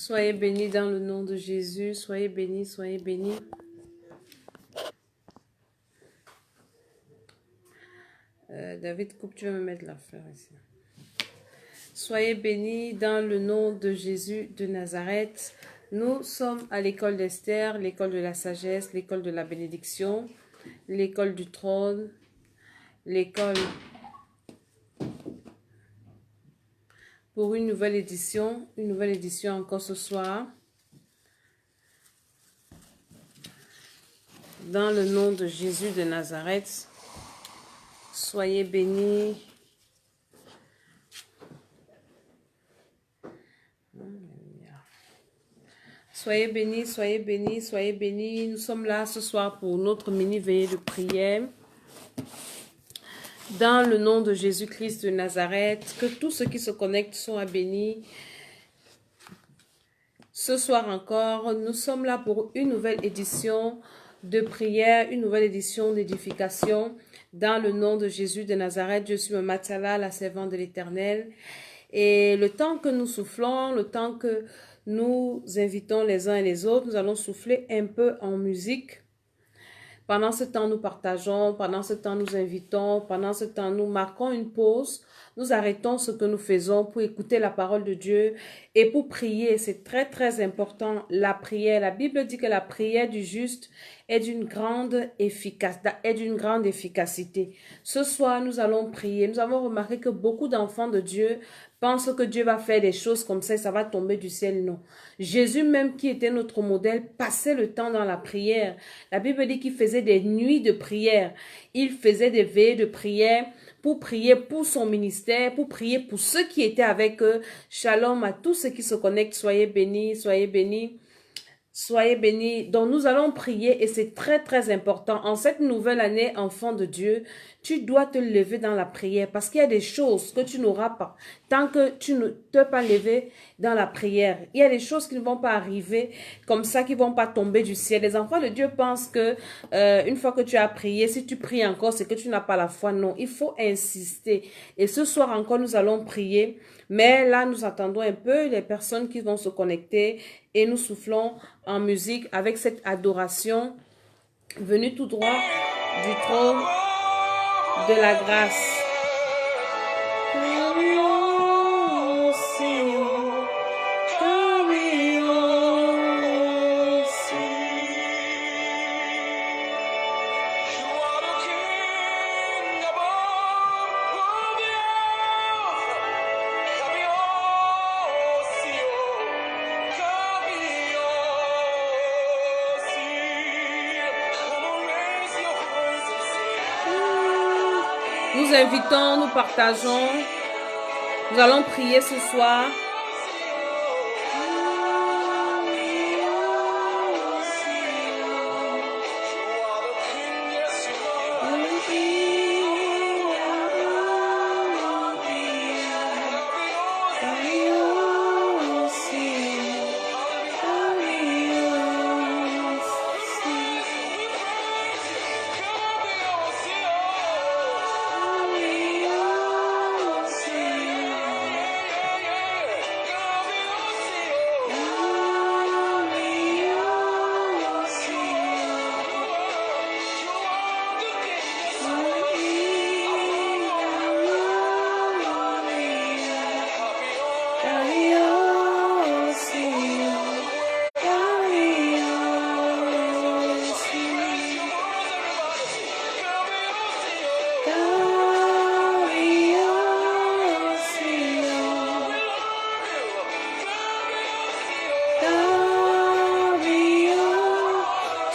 Soyez bénis dans le nom de Jésus. Soyez bénis, soyez bénis. David, coupe, tu vas me mettre la fleur ici. Soyez bénis dans le nom de Jésus de Nazareth. Nous sommes à l'école d'Esther, l'école de la sagesse, l'école de la bénédiction, l'école du trône, l'école pour une nouvelle édition encore ce soir. Dans le nom de Jésus de Nazareth, soyez bénis. Soyez bénis, soyez bénis, soyez bénis. Nous sommes là ce soir pour notre mini-veillée de prière. Dans le nom de Jésus-Christ de Nazareth, que tous ceux qui se connectent soient bénis. Ce soir encore, nous sommes là pour une nouvelle édition de prière, une nouvelle édition d'édification. Dans le nom de Jésus de Nazareth, je suis Matala, la servante de l'Éternel. Et le temps que nous soufflons, le temps que nous invitons les uns et les autres, nous allons souffler un peu en musique. Pendant ce temps, nous partageons, pendant ce temps, nous invitons, pendant ce temps, nous marquons une pause. Nous arrêtons ce que nous faisons pour écouter la parole de Dieu et pour prier. C'est très, très important, la prière. La Bible dit que la prière du juste est d'une grande efficacité. Ce soir, nous allons prier. Nous avons remarqué que beaucoup d'enfants de Dieu pensent que Dieu va faire des choses comme ça et ça va tomber du ciel. Non. Jésus même, qui était notre modèle, passait le temps dans la prière. La Bible dit qu'il faisait des nuits de prière. Il faisait des veillées de prière pour prier pour son ministère, pour prier pour ceux qui étaient avec eux. Shalom à tous ceux qui se connectent. Soyez bénis, soyez bénis. Soyez bénis. Donc nous allons prier et c'est très très important. En cette nouvelle année, enfant de Dieu, tu dois te lever dans la prière parce qu'il y a des choses que tu n'auras pas tant que tu ne t'es pas levé dans la prière. Il y a des choses qui ne vont pas arriver comme ça, qui ne vont pas tomber du ciel. Les enfants de Dieu pensent que une fois que tu as prié, si tu pries encore, c'est que tu n'as pas la foi. Non, il faut insister. Et ce soir encore, nous allons prier. Mais là, nous attendons un peu les personnes qui vont se connecter et nous soufflons en musique avec cette adoration venue tout droit du trône de la grâce. Nous invitons, nous partageons. Nous allons prier ce soir.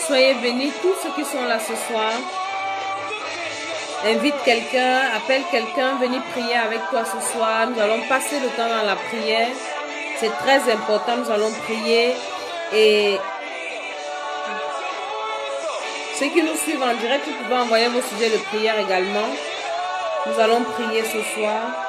Soyez bénis tous ceux qui sont là ce soir. Invite quelqu'un, appelle quelqu'un, venez prier avec toi ce soir. Nous allons passer le temps dans la prière. C'est très important, nous allons prier. Et ceux qui nous suivent en direct, vous pouvez envoyer vos sujets de prière également. Nous allons prier ce soir.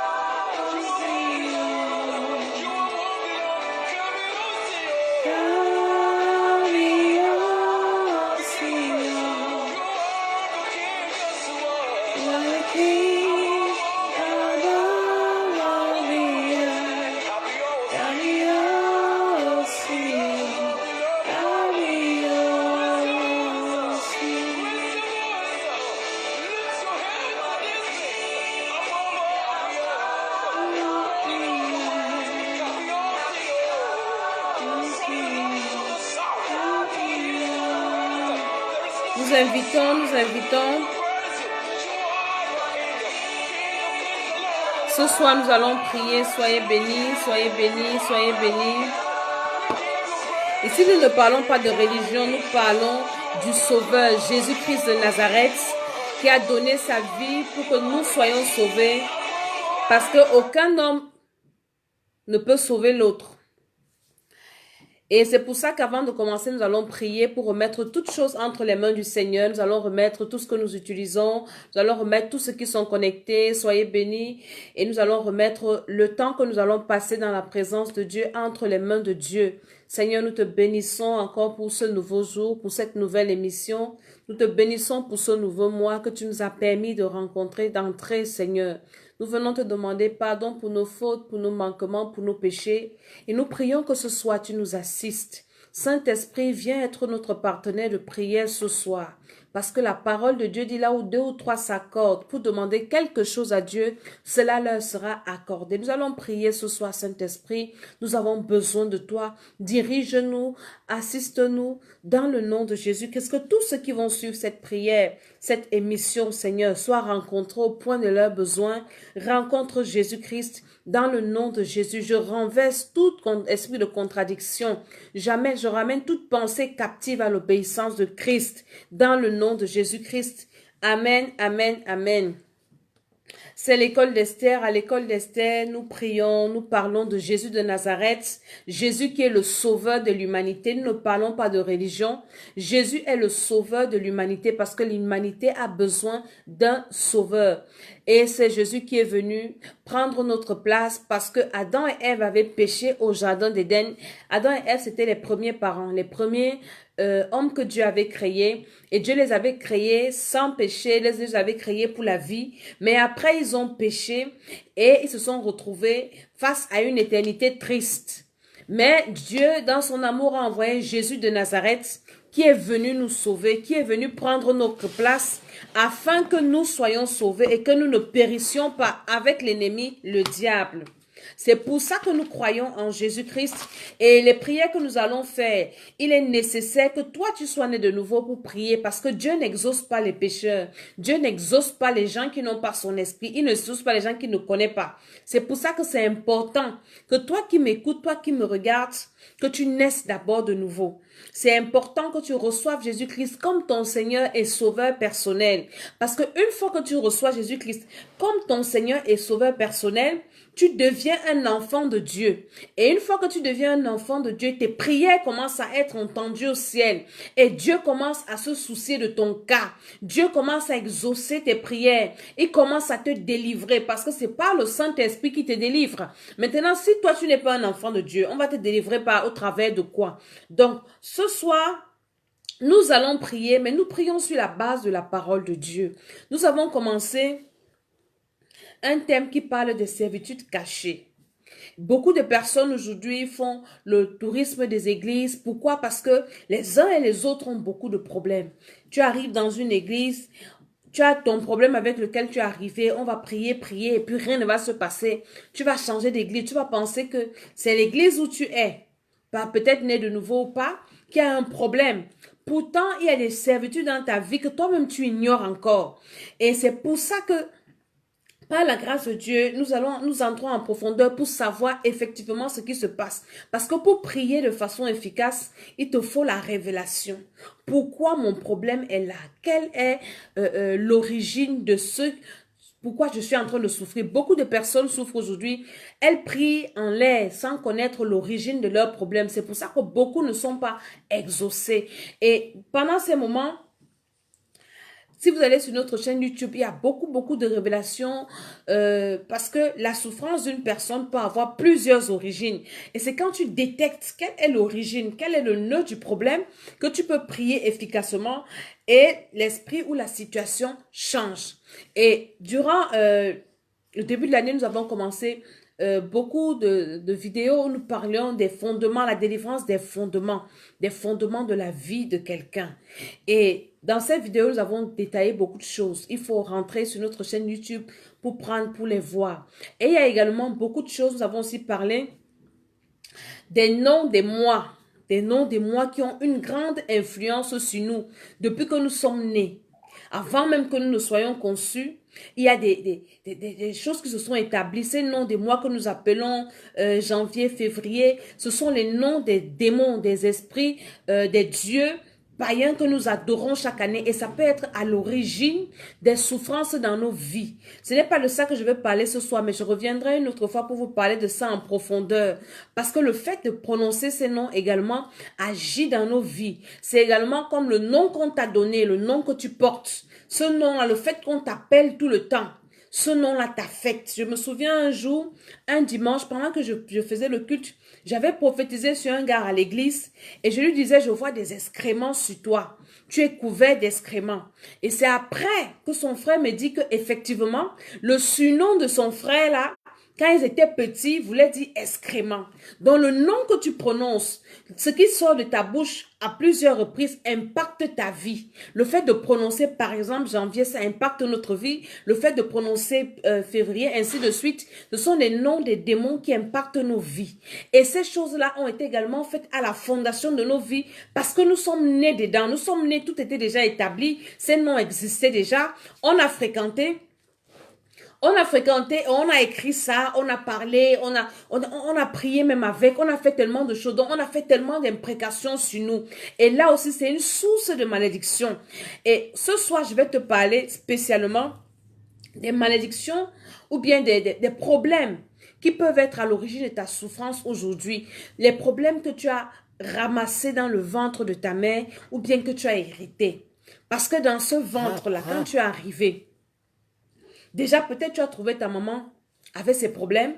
Nous invitons, nous invitons. Ce soir, nous allons prier. Soyez bénis, soyez bénis, soyez bénis. Ici, nous ne parlons pas de religion, nous parlons du Sauveur, Jésus-Christ de Nazareth, qui a donné sa vie pour que nous soyons sauvés. Parce qu'aucun homme ne peut sauver l'autre. Et c'est pour ça qu'avant de commencer, nous allons prier pour remettre toutes choses entre les mains du Seigneur. Nous allons remettre tout ce que nous utilisons. Nous allons remettre tous ceux qui sont connectés. Soyez bénis. Et nous allons remettre le temps que nous allons passer dans la présence de Dieu entre les mains de Dieu. Seigneur, nous te bénissons encore pour ce nouveau jour, pour cette nouvelle émission. Nous te bénissons pour ce nouveau mois que tu nous as permis de rencontrer, d'entrer, Seigneur. Nous venons te demander pardon pour nos fautes, pour nos manquements, pour nos péchés. Et nous prions que ce soir, tu nous assistes. Saint-Esprit, viens être notre partenaire de prière ce soir. Parce que la parole de Dieu dit là où 2 ou 3 s'accordent pour demander quelque chose à Dieu, cela leur sera accordé. Nous allons prier ce soir, Saint-Esprit. Nous avons besoin de toi. Dirige-nous, assiste-nous dans le nom de Jésus. Qu'est-ce que tous ceux qui vont suivre cette prière, cette émission, Seigneur, soient rencontrés au point de leurs besoins. Rencontre Jésus-Christ dans le nom de Jésus. Je renverse tout esprit de contradiction. Jamais je ramène toute pensée captive à l'obéissance de Christ dans le nom de Jésus-Christ. Amen, amen, amen. C'est l'école d'Esther. À l'école d'Esther, nous prions, nous parlons de Jésus de Nazareth. Jésus qui est le sauveur de l'humanité. Nous ne parlons pas de religion. Jésus est le sauveur de l'humanité parce que l'humanité a besoin d'un sauveur. Et c'est Jésus qui est venu prendre notre place parce que Adam et Ève avaient péché au jardin d'Éden. Adam et Ève, c'était les premiers parents, les premiers hommes que Dieu avait créés. Et Dieu les avait créés sans péché, les avait créés pour la vie. Mais après, ils ont péché et ils se sont retrouvés face à une éternité triste. Mais Dieu, dans son amour, a envoyé Jésus de Nazareth qui est venu nous sauver, qui est venu prendre notre place afin que nous soyons sauvés et que nous ne périssions pas avec l'ennemi, le diable. C'est pour ça que nous croyons en Jésus-Christ et les prières que nous allons faire, il est nécessaire que toi tu sois né de nouveau pour prier parce que Dieu n'exauce pas les pécheurs. Dieu n'exauce pas les gens qui n'ont pas son esprit. Il n'exauce pas les gens qui ne connaissent pas. C'est pour ça que c'est important que toi qui m'écoutes, toi qui me regardes, que tu naisses d'abord de nouveau. C'est important que tu reçoives Jésus-Christ comme ton Seigneur et Sauveur personnel. Parce qu'une fois que tu reçois Jésus-Christ comme ton Seigneur et Sauveur personnel, tu deviens un enfant de Dieu. Et une fois que tu deviens un enfant de Dieu, tes prières commencent à être entendues au ciel. Et Dieu commence à se soucier de ton cas. Dieu commence à exaucer tes prières. Il commence à te délivrer parce que c'est pas le Saint-Esprit qui te délivre. Maintenant, si toi tu n'es pas un enfant de Dieu, on va te délivrer au travers de quoi? Donc, ce soir, nous allons prier, mais nous prions sur la base de la parole de Dieu. Nous avons commencé un thème qui parle de servitude cachée. Beaucoup de personnes aujourd'hui font le tourisme des églises. Pourquoi? Parce que les uns et les autres ont beaucoup de problèmes. Tu arrives dans une église, tu as ton problème avec lequel tu es arrivé, on va prier, prier et puis rien ne va se passer. Tu vas changer d'église, tu vas penser que c'est l'église où tu es, peut-être né de nouveau ou pas, qui a un problème. Pourtant, il y a des servitudes dans ta vie que toi-même tu ignores encore. Et c'est pour ça que par la grâce de Dieu, nous entrons en profondeur pour savoir effectivement ce qui se passe. Parce que pour prier de façon efficace, il te faut la révélation. Pourquoi mon problème est là? Quelle est l'origine de pourquoi je suis en train de souffrir? Beaucoup de personnes souffrent aujourd'hui. Elles prient en l'air sans connaître l'origine de leurs problèmes. C'est pour ça que beaucoup ne sont pas exaucés. Et pendant ces moments, si vous allez sur notre chaîne YouTube, il y a beaucoup de révélations parce que la souffrance d'une personne peut avoir plusieurs origines. Et c'est quand tu détectes quelle est l'origine, quel est le nœud du problème que tu peux prier efficacement et l'esprit ou la situation change. Et durant le début de l'année, nous avons commencé beaucoup de vidéos où nous parlions des fondements, la délivrance des fondements de la vie de quelqu'un. Et dans cette vidéo, nous avons détaillé beaucoup de choses. Il faut rentrer sur notre chaîne YouTube pour les voir. Et il y a également beaucoup de choses. Nous avons aussi parlé des noms des mois des noms qui ont une grande influence sur nous depuis que nous sommes nés. Avant même que nous ne soyons conçus, il y a des choses qui se sont établies. Ces noms des mois que nous appelons janvier, février, ce sont les noms des démons, des esprits, des dieux païens que nous adorons chaque année. Et ça peut être à l'origine des souffrances dans nos vies. Ce n'est pas de ça que je vais parler ce soir, mais je reviendrai une autre fois pour vous parler de ça en profondeur. Parce que le fait de prononcer ces noms également agit dans nos vies. C'est également comme le nom qu'on t'a donné, le nom que tu portes. Ce nom-là, le fait qu'on t'appelle tout le temps, ce nom-là t'affecte. Je me souviens un jour, un dimanche, pendant que je faisais le culte, j'avais prophétisé sur un gars à l'église et je lui disais, je vois des excréments sur toi. Tu es couvert d'excréments. Et c'est après que son frère me dit que effectivement, le surnom de son frère là, quand ils étaient petits, voulait dire excrément. Donc le nom que tu prononces, ce qui sort de ta bouche à plusieurs reprises impacte ta vie. Le fait de prononcer par exemple janvier, ça impacte notre vie. Le fait de prononcer février, ainsi de suite, ce sont des noms des démons qui impactent nos vies. Et ces choses-là ont été également faites à la fondation de nos vies parce que nous sommes nés dedans. Nous sommes nés, tout était déjà établi. Ces noms existaient déjà. On a fréquenté, on a écrit ça, on a parlé, on a prié même avec, on a fait tellement de choses, donc on a fait tellement d'imprécations sur nous. Et là aussi, c'est une source de malédiction. Et ce soir, je vais te parler spécialement des malédictions ou bien des problèmes qui peuvent être à l'origine de ta souffrance aujourd'hui. Les problèmes que tu as ramassés dans le ventre de ta mère ou bien que tu as hérité. Parce que dans ce ventre-là, quand tu es arrivé, déjà, peut-être tu as trouvé ta maman avec ses problèmes.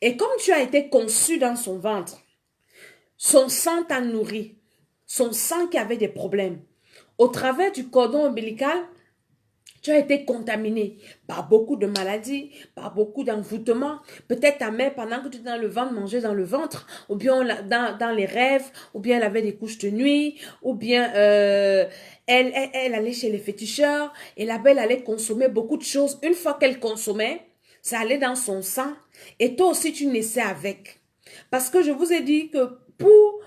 Et comme tu as été conçu dans son ventre, son sang t'a nourri. Son sang qui avait des problèmes. Au travers du cordon ombilical, tu as été contaminé par beaucoup de maladies, par beaucoup d'envoûtements. Peut-être ta mère, pendant que tu étais dans le ventre, mangeait dans le ventre, ou bien dans les rêves, ou bien elle avait des couches de nuit, ou bien elle allait chez les féticheurs, et là-bas, elle allait consommer beaucoup de choses. Une fois qu'elle consommait, ça allait dans son sang, et toi aussi, tu naissais avec. Parce que je vous ai dit que pour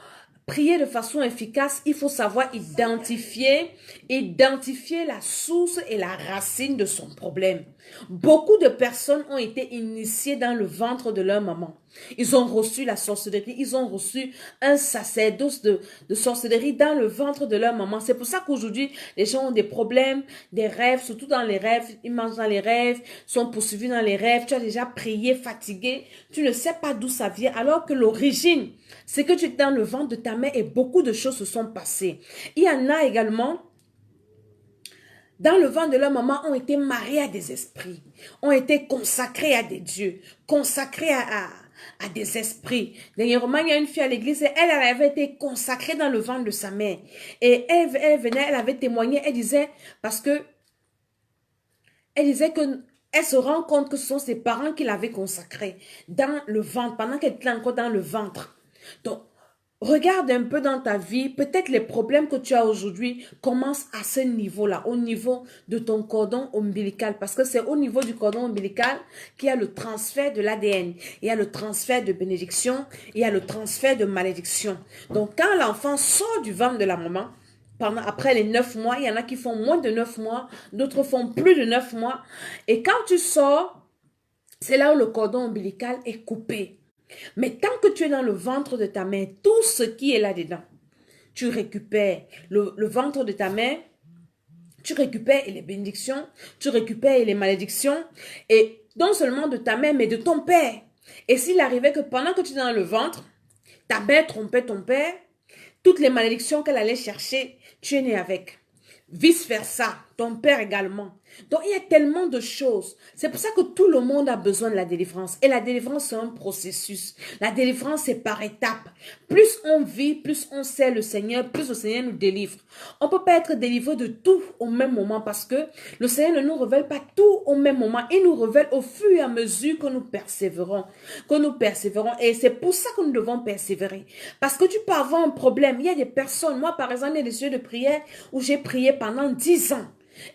prier de façon efficace, il faut savoir identifier la source et la racine de son problème. Beaucoup de personnes ont été initiées dans le ventre de leur maman. Ils ont reçu la sorcellerie, ils ont reçu un sacerdoce de sorcellerie dans le ventre de leur maman. C'est pour ça qu'aujourd'hui, les gens ont des problèmes, des rêves, surtout dans les rêves. Ils mangent dans les rêves, sont poursuivis dans les rêves. Tu as déjà prié, fatigué. Tu ne sais pas d'où ça vient, alors que l'origine, c'est que tu es dans le ventre de ta mère et beaucoup de choses se sont passées. Il y en a également dans le ventre de leur maman, ont été mariés à des esprits, ont été consacrés à des dieux, consacrés à des esprits. Dernièrement, il y a une fille à l'église, elle avait été consacrée dans le ventre de sa mère. Et elle venait, elle avait témoigné, elle disait, parce que, elle disait que elle se rend compte que ce sont ses parents qui l'avaient consacrée dans le ventre, pendant qu'elle était encore dans le ventre. Donc, regarde un peu dans ta vie, peut-être les problèmes que tu as aujourd'hui commencent à ce niveau-là, au niveau de ton cordon ombilical, parce que c'est au niveau du cordon ombilical qu'il y a le transfert de l'ADN, il y a le transfert de bénédiction, il y a le transfert de malédiction. Donc, quand l'enfant sort du ventre de la maman, après les 9 mois, il y en a qui font moins de 9 mois, d'autres font plus de 9 mois, et quand tu sors, c'est là où le cordon ombilical est coupé. Mais tant que tu es dans le ventre de ta mère, tout ce qui est là-dedans, tu récupères le ventre de ta mère, tu récupères les bénédictions, tu récupères les malédictions, et non seulement de ta mère, mais de ton père. Et s'il arrivait que pendant que tu es dans le ventre, ta mère trompait ton père, toutes les malédictions qu'elle allait chercher, tu es né avec. Vice versa, ton père également. Donc, il y a tellement de choses. C'est pour ça que tout le monde a besoin de la délivrance. Et la délivrance, c'est un processus. La délivrance, c'est par étapes. Plus on vit, plus on sait le Seigneur, plus le Seigneur nous délivre. On ne peut pas être délivré de tout au même moment parce que le Seigneur ne nous révèle pas tout au même moment. Il nous révèle au fur et à mesure que nous persévérons. Et c'est pour ça que nous devons persévérer. Parce que tu peux avoir un problème. Il y a des personnes, moi par exemple, il y a des sujets de prière où j'ai prié pendant 10 ans.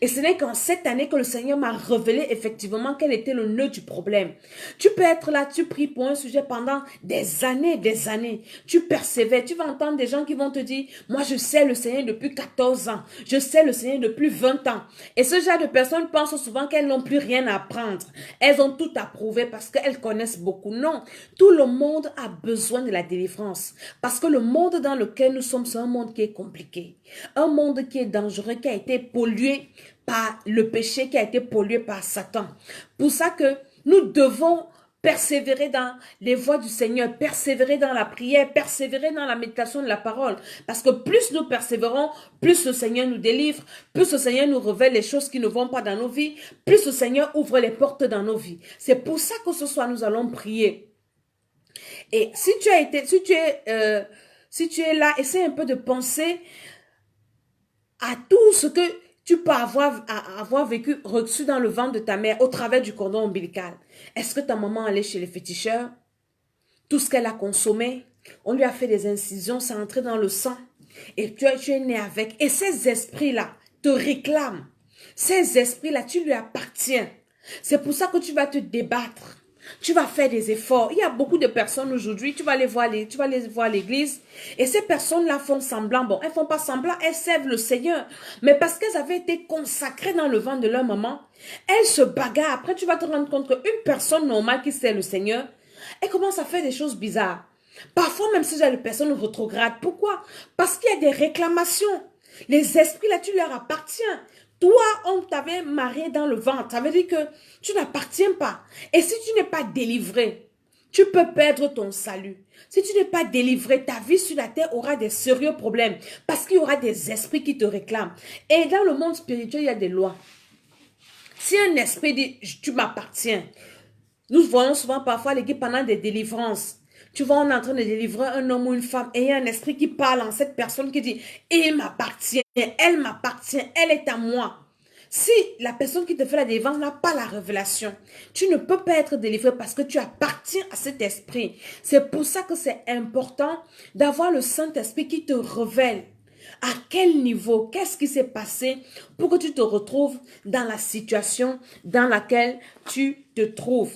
Et ce n'est qu'en cette année que le Seigneur m'a révélé effectivement quel était le nœud du problème. Tu peux être là, tu pries pour un sujet pendant des années, des années. Tu persévères, tu vas entendre des gens qui vont te dire, moi je sais le Seigneur depuis 14 ans, je sais le Seigneur depuis 20 ans. Et ce genre de personnes pensent souvent qu'elles n'ont plus rien à apprendre. Elles ont tout approuvé parce qu'elles connaissent beaucoup. Non, tout le monde a besoin de la délivrance. Parce que le monde dans lequel nous sommes, c'est un monde qui est compliqué. Un monde qui est dangereux, qui a été pollué par le péché, qui a été pollué par Satan. Pour ça que nous devons persévérer dans les voies du Seigneur, persévérer dans la prière, persévérer dans la méditation de la parole. Parce que plus nous persévérons, plus le Seigneur nous délivre, plus le Seigneur nous révèle les choses qui ne vont pas dans nos vies, plus le Seigneur ouvre les portes dans nos vies. C'est pour ça que ce soir, nous allons prier. Et si tu es là, essaie un peu de penser à tout ce que tu peux avoir vécu, reçu dans le ventre de ta mère au travers du cordon ombilical. Est-ce que ta maman allait chez les féticheurs? Tout ce qu'elle a consommé, on lui a fait des incisions, ça entré dans le sang. Et tu es né avec. Et ces esprits-là te réclament. Ces esprits-là, tu lui appartiens. C'est pour ça que tu vas te débattre. Tu vas faire des efforts. Il y a beaucoup de personnes aujourd'hui, tu vas les voir à l'église. Et ces personnes-là font semblant. Bon, elles font pas semblant, elles servent le Seigneur. Mais parce qu'elles avaient été consacrées dans le ventre de leur maman, elles se bagarrent. Après, tu vas te rendre compte qu'une personne normale qui sert le Seigneur, elle commence à faire des choses bizarres. Parfois, même si j'ai des personnes rétrogrades. Pourquoi? Parce qu'il y a des réclamations. Les esprits, là, tu leur appartiens. Toi, on t'avait marié dans le ventre. Ça veut dire que tu n'appartiens pas. Et si tu n'es pas délivré, tu peux perdre ton salut. Si tu n'es pas délivré, ta vie sur la terre aura des sérieux problèmes. Parce qu'il y aura des esprits qui te réclament. Et dans le monde spirituel, il y a des lois. Si un esprit dit, tu m'appartiens. Nous voyons souvent parfois l'équipe pendant des délivrances. Tu vois, on est en train de délivrer un homme ou une femme et il y a un esprit qui parle en cette personne qui dit, il m'appartient, elle est à moi. Si la personne qui te fait la délivrance n'a pas la révélation, tu ne peux pas être délivré parce que tu appartiens à cet esprit. C'est pour ça que c'est important d'avoir le Saint-Esprit qui te révèle. À quel niveau, qu'est-ce qui s'est passé pour que tu te retrouves dans la situation dans laquelle tu te trouves.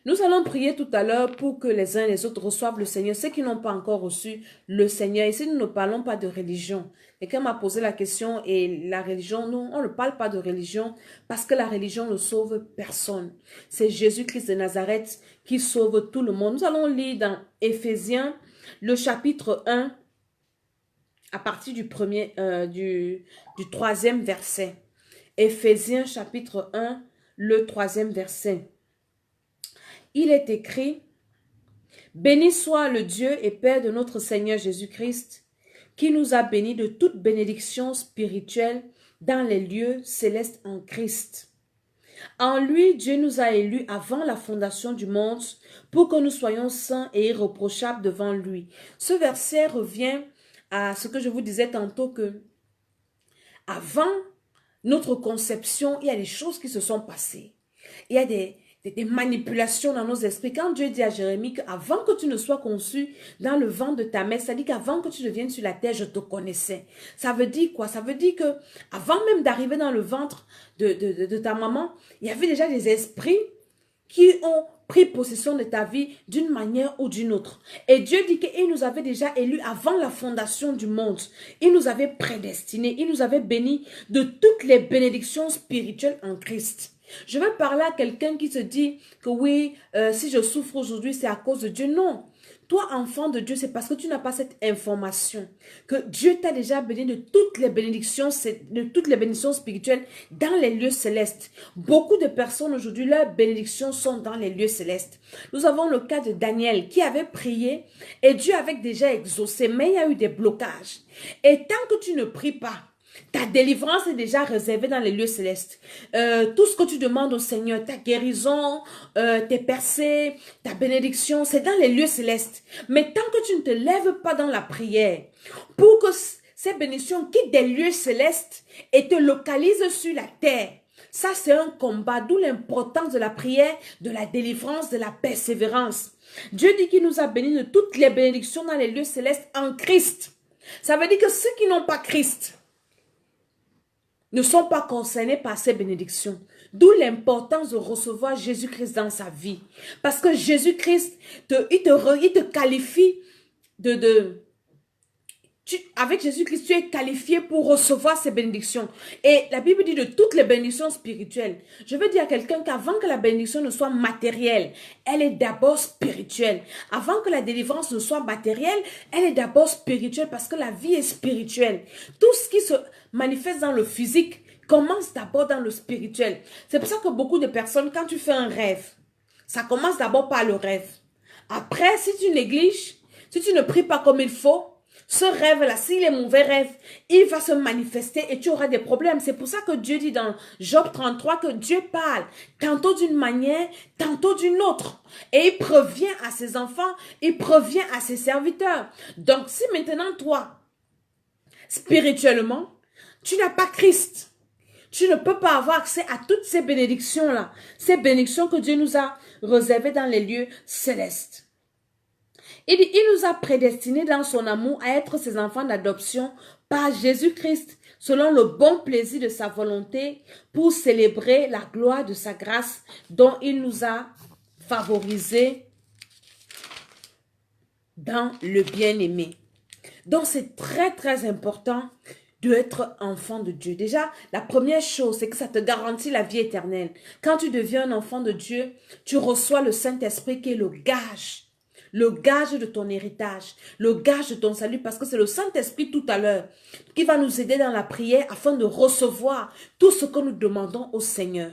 Nous allons prier tout à l'heure pour que les uns et les autres reçoivent le Seigneur. Ceux qui n'ont pas encore reçu le Seigneur. Ici, nous ne parlons pas de religion. Quelqu'un m'a posé la question et la religion, non, on ne parle pas de religion parce que la religion ne sauve personne. C'est Jésus-Christ de Nazareth qui sauve tout le monde. Nous allons lire dans Éphésiens, le chapitre 1, à partir du troisième verset. Éphésiens, chapitre 1, le 3e verset. Il est écrit, « Béni soit le Dieu et Père de notre Seigneur Jésus-Christ, qui nous a bénis de toute bénédiction spirituelle dans les lieux célestes en Christ. En lui, Dieu nous a élus avant la fondation du monde pour que nous soyons saints et irréprochables devant lui. » Ce verset revient à ce que je vous disais tantôt que avant notre conception, il y a des choses qui se sont passées. Il y a des manipulations dans nos esprits. Quand Dieu dit à Jérémie qu'avant que tu ne sois conçu dans le ventre de ta mère, ça dit qu'avant que tu ne viennes sur la terre, je te connaissais. Ça veut dire quoi? Ça veut dire que avant même d'arriver dans le ventre de ta maman, il y avait déjà des esprits qui ont pris possession de ta vie d'une manière ou d'une autre. Et Dieu dit qu'il nous avait déjà élus avant la fondation du monde. Il nous avait prédestinés, il nous avait bénis de toutes les bénédictions spirituelles en Christ. Je vais parler à quelqu'un qui se dit que oui, si je souffre aujourd'hui, c'est à cause de Dieu. Non. Toi, enfant de Dieu, c'est parce que tu n'as pas cette information. Que Dieu t'a déjà béni de toutes les bénédictions spirituelles dans les lieux célestes. Beaucoup de personnes aujourd'hui, leurs bénédictions sont dans les lieux célestes. Nous avons le cas de Daniel qui avait prié et Dieu avait déjà exaucé, mais il y a eu des blocages. Et tant que tu ne pries pas, ta délivrance est déjà réservée dans les lieux célestes. Tout ce que tu demandes au Seigneur, ta guérison, tes percées, ta bénédiction, c'est dans les lieux célestes. Mais tant que tu ne te lèves pas dans la prière, pour que ces bénédictions quittent des lieux célestes et te localisent sur la terre, ça c'est un combat, d'où l'importance de la prière, de la délivrance, de la persévérance. Dieu dit qu'il nous a bénis de toutes les bénédictions dans les lieux célestes en Christ. Ça veut dire que ceux qui n'ont pas Christ, ne sont pas concernés par ces bénédictions. D'où l'importance de recevoir Jésus-Christ dans sa vie. Parce que Jésus-Christ, il te qualifie avec Jésus-Christ, tu es qualifié pour recevoir ces bénédictions. Et la Bible dit de toutes les bénédictions spirituelles. Je veux dire à quelqu'un qu'avant que la bénédiction ne soit matérielle, elle est d'abord spirituelle. Avant que la délivrance ne soit matérielle, elle est d'abord spirituelle parce que la vie est spirituelle. Tout ce qui se manifeste dans le physique commence d'abord dans le spirituel. C'est pour ça que beaucoup de personnes, quand tu fais un rêve, ça commence d'abord par le rêve. Après, si tu négliges, si tu ne pries pas comme il faut, ce rêve-là, s'il est mauvais rêve, il va se manifester et tu auras des problèmes. C'est pour ça que Dieu dit dans Job 33 que Dieu parle tantôt d'une manière, tantôt d'une autre. Et il prévient à ses enfants, il prévient à ses serviteurs. Donc, si maintenant toi, spirituellement, tu n'as pas Christ, tu ne peux pas avoir accès à toutes ces bénédictions-là. Ces bénédictions que Dieu nous a réservées dans les lieux célestes. Il nous a prédestinés dans son amour à être ses enfants d'adoption par Jésus-Christ, selon le bon plaisir de sa volonté, pour célébrer la gloire de sa grâce dont il nous a favorisés dans le bien-aimé. Donc, c'est très, très important d'être enfant de Dieu. Déjà, la première chose, c'est que ça te garantit la vie éternelle. Quand tu deviens un enfant de Dieu, tu reçois le Saint-Esprit qui est le gage de ton héritage, le gage de ton salut, parce que c'est le Saint-Esprit tout à l'heure qui va nous aider dans la prière afin de recevoir tout ce que nous demandons au Seigneur.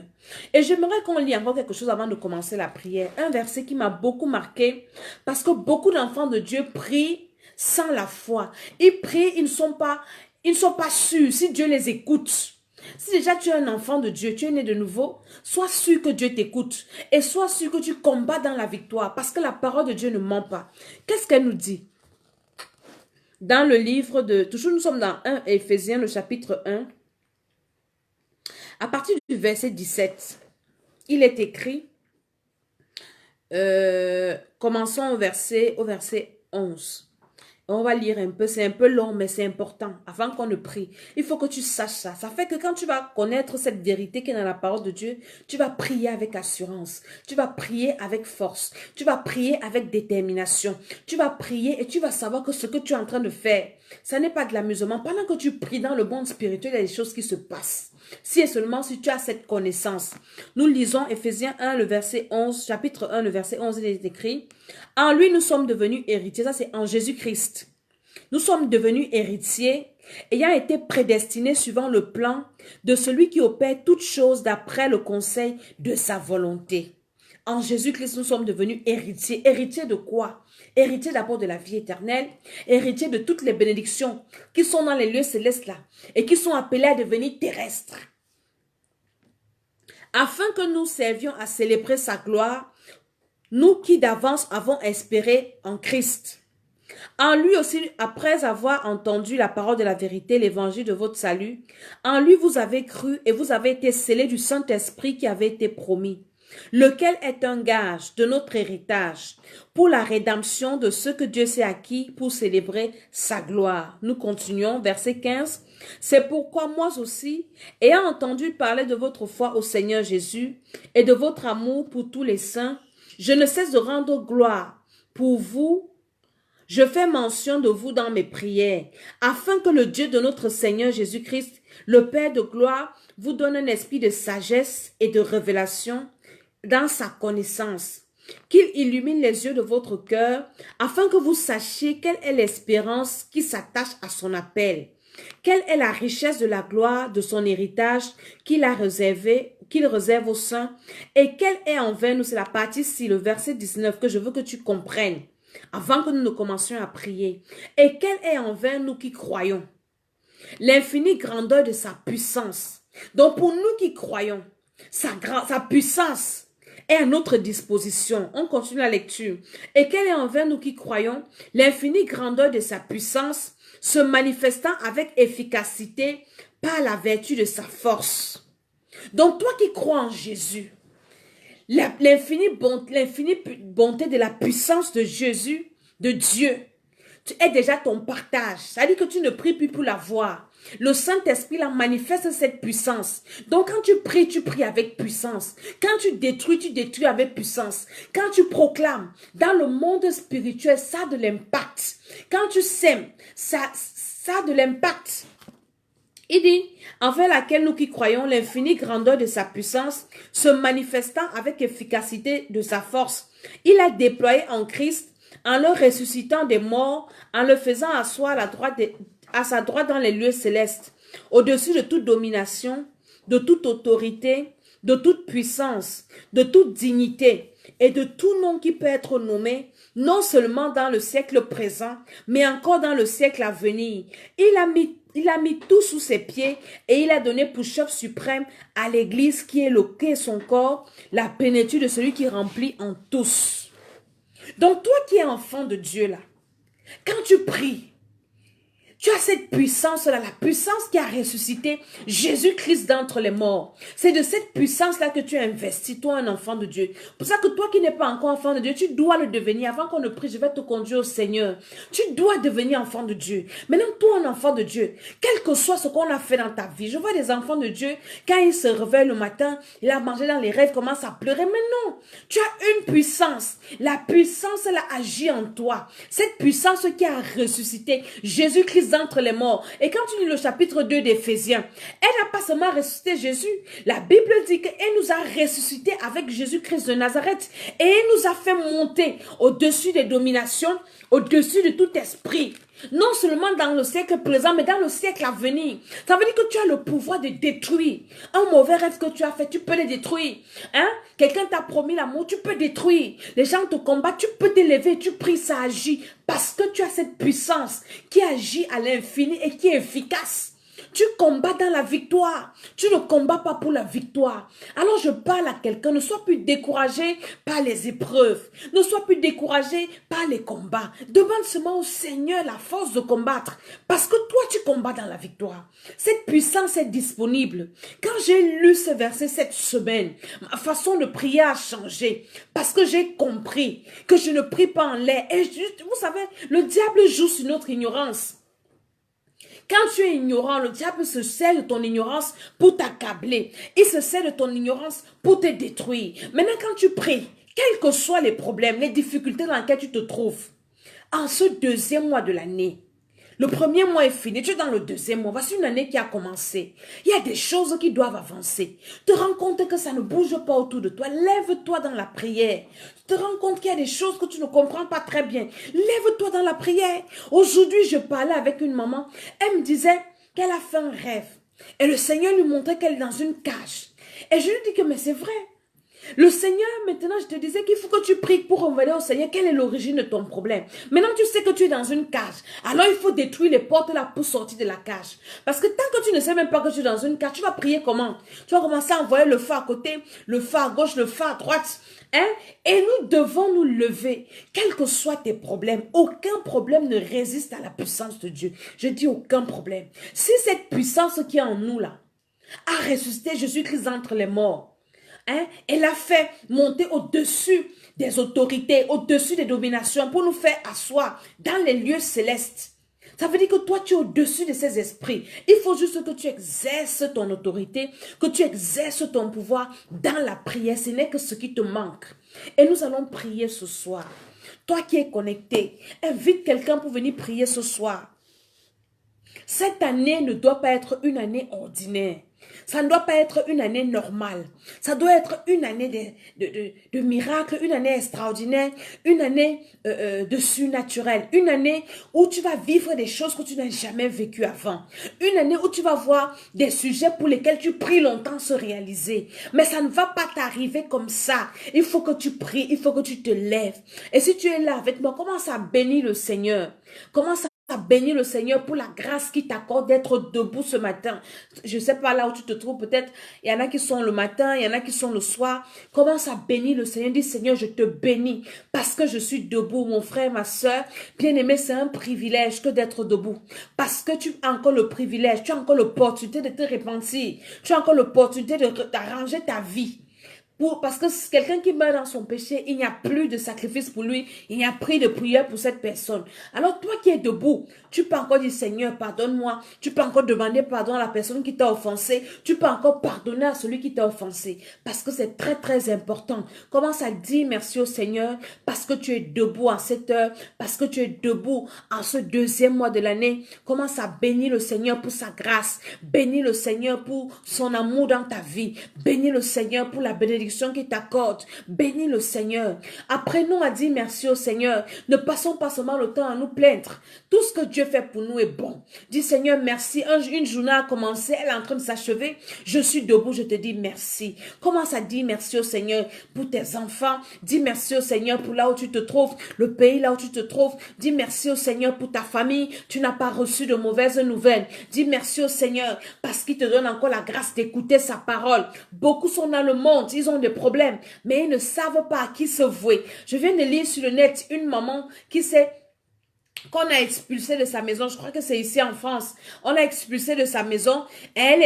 Et j'aimerais qu'on lit encore quelque chose avant de commencer la prière. Un verset qui m'a beaucoup marqué, parce que beaucoup d'enfants de Dieu prient sans la foi. Ils prient, ils ne sont pas sûrs si Dieu les écoute. Si déjà tu es un enfant de Dieu, tu es né de nouveau, sois sûr que Dieu t'écoute et sois sûr que tu combats dans la victoire parce que la parole de Dieu ne ment pas. Qu'est-ce qu'elle nous dit? Dans le livre de... Toujours nous sommes dans 1 Éphésiens, le chapitre 1. À partir du verset 17, il est écrit, commençons au verset 11. On va lire un peu, c'est un peu long, mais c'est important. Avant qu'on ne prie, il faut que tu saches ça. Ça fait que quand tu vas connaître cette vérité qui est dans la parole de Dieu, tu vas prier avec assurance. Tu vas prier avec force. Tu vas prier avec détermination. Tu vas prier et tu vas savoir que ce que tu es en train de faire, ça n'est pas de l'amusement. Pendant que tu pries dans le monde spirituel, il y a des choses qui se passent. Si et seulement si tu as cette connaissance. Nous lisons Éphésiens 1, le verset 11, chapitre 1, le verset 11, il est écrit, « En lui, nous sommes devenus héritiers. » Ça, c'est en Jésus-Christ. Nous sommes devenus héritiers, ayant été prédestinés suivant le plan de celui qui opère toutes choses d'après le conseil de sa volonté. En Jésus-Christ, nous sommes devenus héritiers. Héritiers de quoi? Héritiers d'abord de la vie éternelle, héritiers de toutes les bénédictions qui sont dans les lieux célestes là et qui sont appelés à devenir terrestres. Afin que nous servions à célébrer sa gloire, nous qui d'avance avons espéré en Christ. En lui aussi, après avoir entendu la parole de la vérité, l'évangile de votre salut, en lui vous avez cru et vous avez été scellés du Saint-Esprit qui avait été promis, lequel est un gage de notre héritage pour la rédemption de ceux que Dieu s'est acquis pour célébrer sa gloire. Nous continuons, verset 15. C'est pourquoi moi aussi, ayant entendu parler de votre foi au Seigneur Jésus et de votre amour pour tous les saints, je ne cesse de rendre gloire pour vous. Je fais mention de vous dans mes prières, afin que le Dieu de notre Seigneur Jésus-Christ, le Père de gloire, vous donne un esprit de sagesse et de révélation dans sa connaissance, qu'il illumine les yeux de votre cœur, afin que vous sachiez quelle est l'espérance qui s'attache à son appel, quelle est la richesse de la gloire de son héritage qu'il a réservé, qu'il réserve aux saints, et quelle est envers nous, c'est la partie ici, le verset 19, que je veux que tu comprennes, avant que nous ne commencions à prier. Et quelle est envers nous qui croyons? L'infinie grandeur de sa puissance. Donc pour nous qui croyons, sa puissance est à notre disposition. On continue la lecture. Et quelle est envers nous qui croyons? L'infinie grandeur de sa puissance se manifestant avec efficacité par la vertu de sa force. Donc toi qui crois en Jésus, l'infinie bonté de la puissance de Jésus, de Dieu, tu es déjà ton partage. Ça veut dire que tu ne pries plus pour la voir. Le Saint-Esprit la manifeste cette puissance. Donc quand tu pries avec puissance. Quand tu détruis avec puissance. Quand tu proclames, dans le monde spirituel, ça a de l'impact. Quand tu sèmes, ça a de l'impact. Il dit, envers laquelle nous qui croyons l'infinie grandeur de sa puissance, se manifestant avec efficacité de sa force, il a déployé en Christ, en le ressuscitant des morts, en le faisant asseoir à sa droite dans les lieux célestes, au-dessus de toute domination, de toute autorité, de toute puissance, de toute dignité et de tout nom qui peut être nommé, non seulement dans le siècle présent, mais encore dans le siècle à venir. Il a mis tout sous ses pieds et il a donné pour chef suprême à l'Église qui est son corps, la plénitude de celui qui remplit en tous. Donc toi qui es enfant de Dieu là, quand tu pries, tu as cette puissance-là, la puissance qui a ressuscité Jésus-Christ d'entre les morts. C'est de cette puissance-là que tu as investi, toi, un enfant de Dieu. Pour ça que toi qui n'es pas encore enfant de Dieu, tu dois le devenir. Avant qu'on ne prie, je vais te conduire au Seigneur. Tu dois devenir enfant de Dieu. Maintenant, toi, un enfant de Dieu, quel que soit ce qu'on a fait dans ta vie, je vois des enfants de Dieu, quand ils se réveillent le matin, il a mangé dans les rêves, commence à pleurer. Mais non, tu as une puissance. La puissance, elle a agi en toi. Cette puissance qui a ressuscité Jésus-Christ entre les morts. Et quand tu lis le chapitre 2 d'Éphésiens, elle n'a pas seulement ressuscité Jésus. La Bible dit qu'elle nous a ressuscité avec Jésus-Christ de Nazareth. Et elle nous a fait monter au-dessus des dominations, au-dessus de tout esprit. Non seulement dans le siècle présent, mais dans le siècle à venir. Ça veut dire que tu as le pouvoir de détruire. Un mauvais rêve que tu as fait, tu peux le détruire. Hein? Quelqu'un t'a promis l'amour, tu peux détruire. Les gens te combattent, tu peux t'élever, tu pries, ça agit. Parce que tu as cette puissance qui agit à l'infini et qui est efficace. Tu combats dans la victoire. Tu ne combats pas pour la victoire. Alors je parle à quelqu'un, ne sois plus découragé par les épreuves. Ne sois plus découragé par les combats. Demande seulement au Seigneur la force de combattre. Parce que toi, tu combats dans la victoire. Cette puissance est disponible. Quand j'ai lu ce verset cette semaine, ma façon de prier a changé. Parce que j'ai compris que je ne prie pas en l'air. Et vous savez, le diable joue sur notre ignorance. Quand tu es ignorant, le diable se sert de ton ignorance pour t'accabler. Il se sert de ton ignorance pour te détruire. Maintenant, quand tu pries, quels que soient les problèmes, les difficultés dans lesquelles tu te trouves, en ce deuxième mois de l'année, le premier mois est fini, tu es dans le deuxième mois, voici une année qui a commencé. Il y a des choses qui doivent avancer. Tu te rends compte que ça ne bouge pas autour de toi. Lève-toi dans la prière. Tu te rends compte qu'il y a des choses que tu ne comprends pas très bien. Lève-toi dans la prière. Aujourd'hui, je parlais avec une maman. Elle me disait qu'elle a fait un rêve. Et le Seigneur lui montrait qu'elle est dans une cage. Et je lui dis que mais c'est vrai. Le Seigneur, maintenant, je te disais qu'il faut que tu pries pour révéler au Seigneur quelle est l'origine de ton problème. Maintenant, tu sais que tu es dans une cage. Alors, il faut détruire les portes là pour sortir de la cage. Parce que tant que tu ne sais même pas que tu es dans une cage, tu vas prier comment? Tu vas commencer à envoyer le feu à côté, le feu à gauche, le feu à droite. Hein? Et nous devons nous lever. Quels que soient tes problèmes, aucun problème ne résiste à la puissance de Dieu. Je dis aucun problème. Si cette puissance qui est en nous là a ressuscité Jésus-Christ entre les morts, hein? Elle a fait monter au-dessus des autorités, au-dessus des dominations pour nous faire asseoir dans les lieux célestes. Ça veut dire que toi, tu es au-dessus de ces esprits. Il faut juste que tu exerces ton autorité, que tu exerces ton pouvoir dans la prière. Ce n'est que ce qui te manque. Et nous allons prier ce soir. Toi qui es connecté, invite quelqu'un pour venir prier ce soir. Cette année ne doit pas être une année ordinaire. Ça ne doit pas être une année normale. Ça doit être une année de miracles, une année extraordinaire, une année de surnaturel. Une année où tu vas vivre des choses que tu n'as jamais vécues avant. Une année où tu vas voir des sujets pour lesquels tu pries longtemps se réaliser. Mais ça ne va pas t'arriver comme ça. Il faut que tu pries, il faut que tu te lèves. Et si tu es là avec moi, commence à bénir le Seigneur. Commence à bénir le Seigneur pour la grâce qu'il t'accorde d'être debout ce matin. Je ne sais pas là où tu te trouves, peut-être il y en a qui sont le matin, il y en a qui sont le soir. Commence à bénir le Seigneur. Dis Seigneur, je te bénis parce que je suis debout. Mon frère, ma soeur, bien-aimé, c'est un privilège que d'être debout. Parce que tu as encore le privilège, tu as encore l'opportunité de te repentir. Tu as encore l'opportunité d'arranger ta vie. Parce que quelqu'un qui meurt dans son péché, il n'y a plus de sacrifice pour lui, il n'y a plus de prière pour cette personne. Alors toi qui es debout, tu peux encore dire Seigneur, pardonne-moi. Tu peux encore demander pardon à la personne qui t'a offensé. Tu peux encore pardonner à celui qui t'a offensé. Parce que c'est très très important. Commence à dire merci au Seigneur parce que tu es debout en cette heure, parce que tu es debout en ce deuxième mois de l'année. Commence à bénir le Seigneur pour sa grâce. Bénis le Seigneur pour son amour dans ta vie. Bénis le Seigneur pour la bénédiction qu'il t'accorde. Bénis le Seigneur. Apprenons à dire merci au Seigneur. Ne passons pas seulement le temps à nous plaindre. Tout ce que Dieu fait pour nous est bon. Dis Seigneur, merci. Une journée a commencé, elle est en train de s'achever. Je suis debout, je te dis merci. Commence à dire merci au Seigneur pour tes enfants. Dis merci au Seigneur pour là où tu te trouves, le pays là où tu te trouves. Dis merci au Seigneur pour ta famille. Tu n'as pas reçu de mauvaises nouvelles. Dis merci au Seigneur parce qu'il te donne encore la grâce d'écouter sa parole. Beaucoup sont dans le monde, ils ont des problèmes, mais ils ne savent pas à qui se vouer. Je viens de lire sur le net une maman qu'on a expulsé de sa maison, je crois que c'est ici en France, on a expulsé de sa maison, elle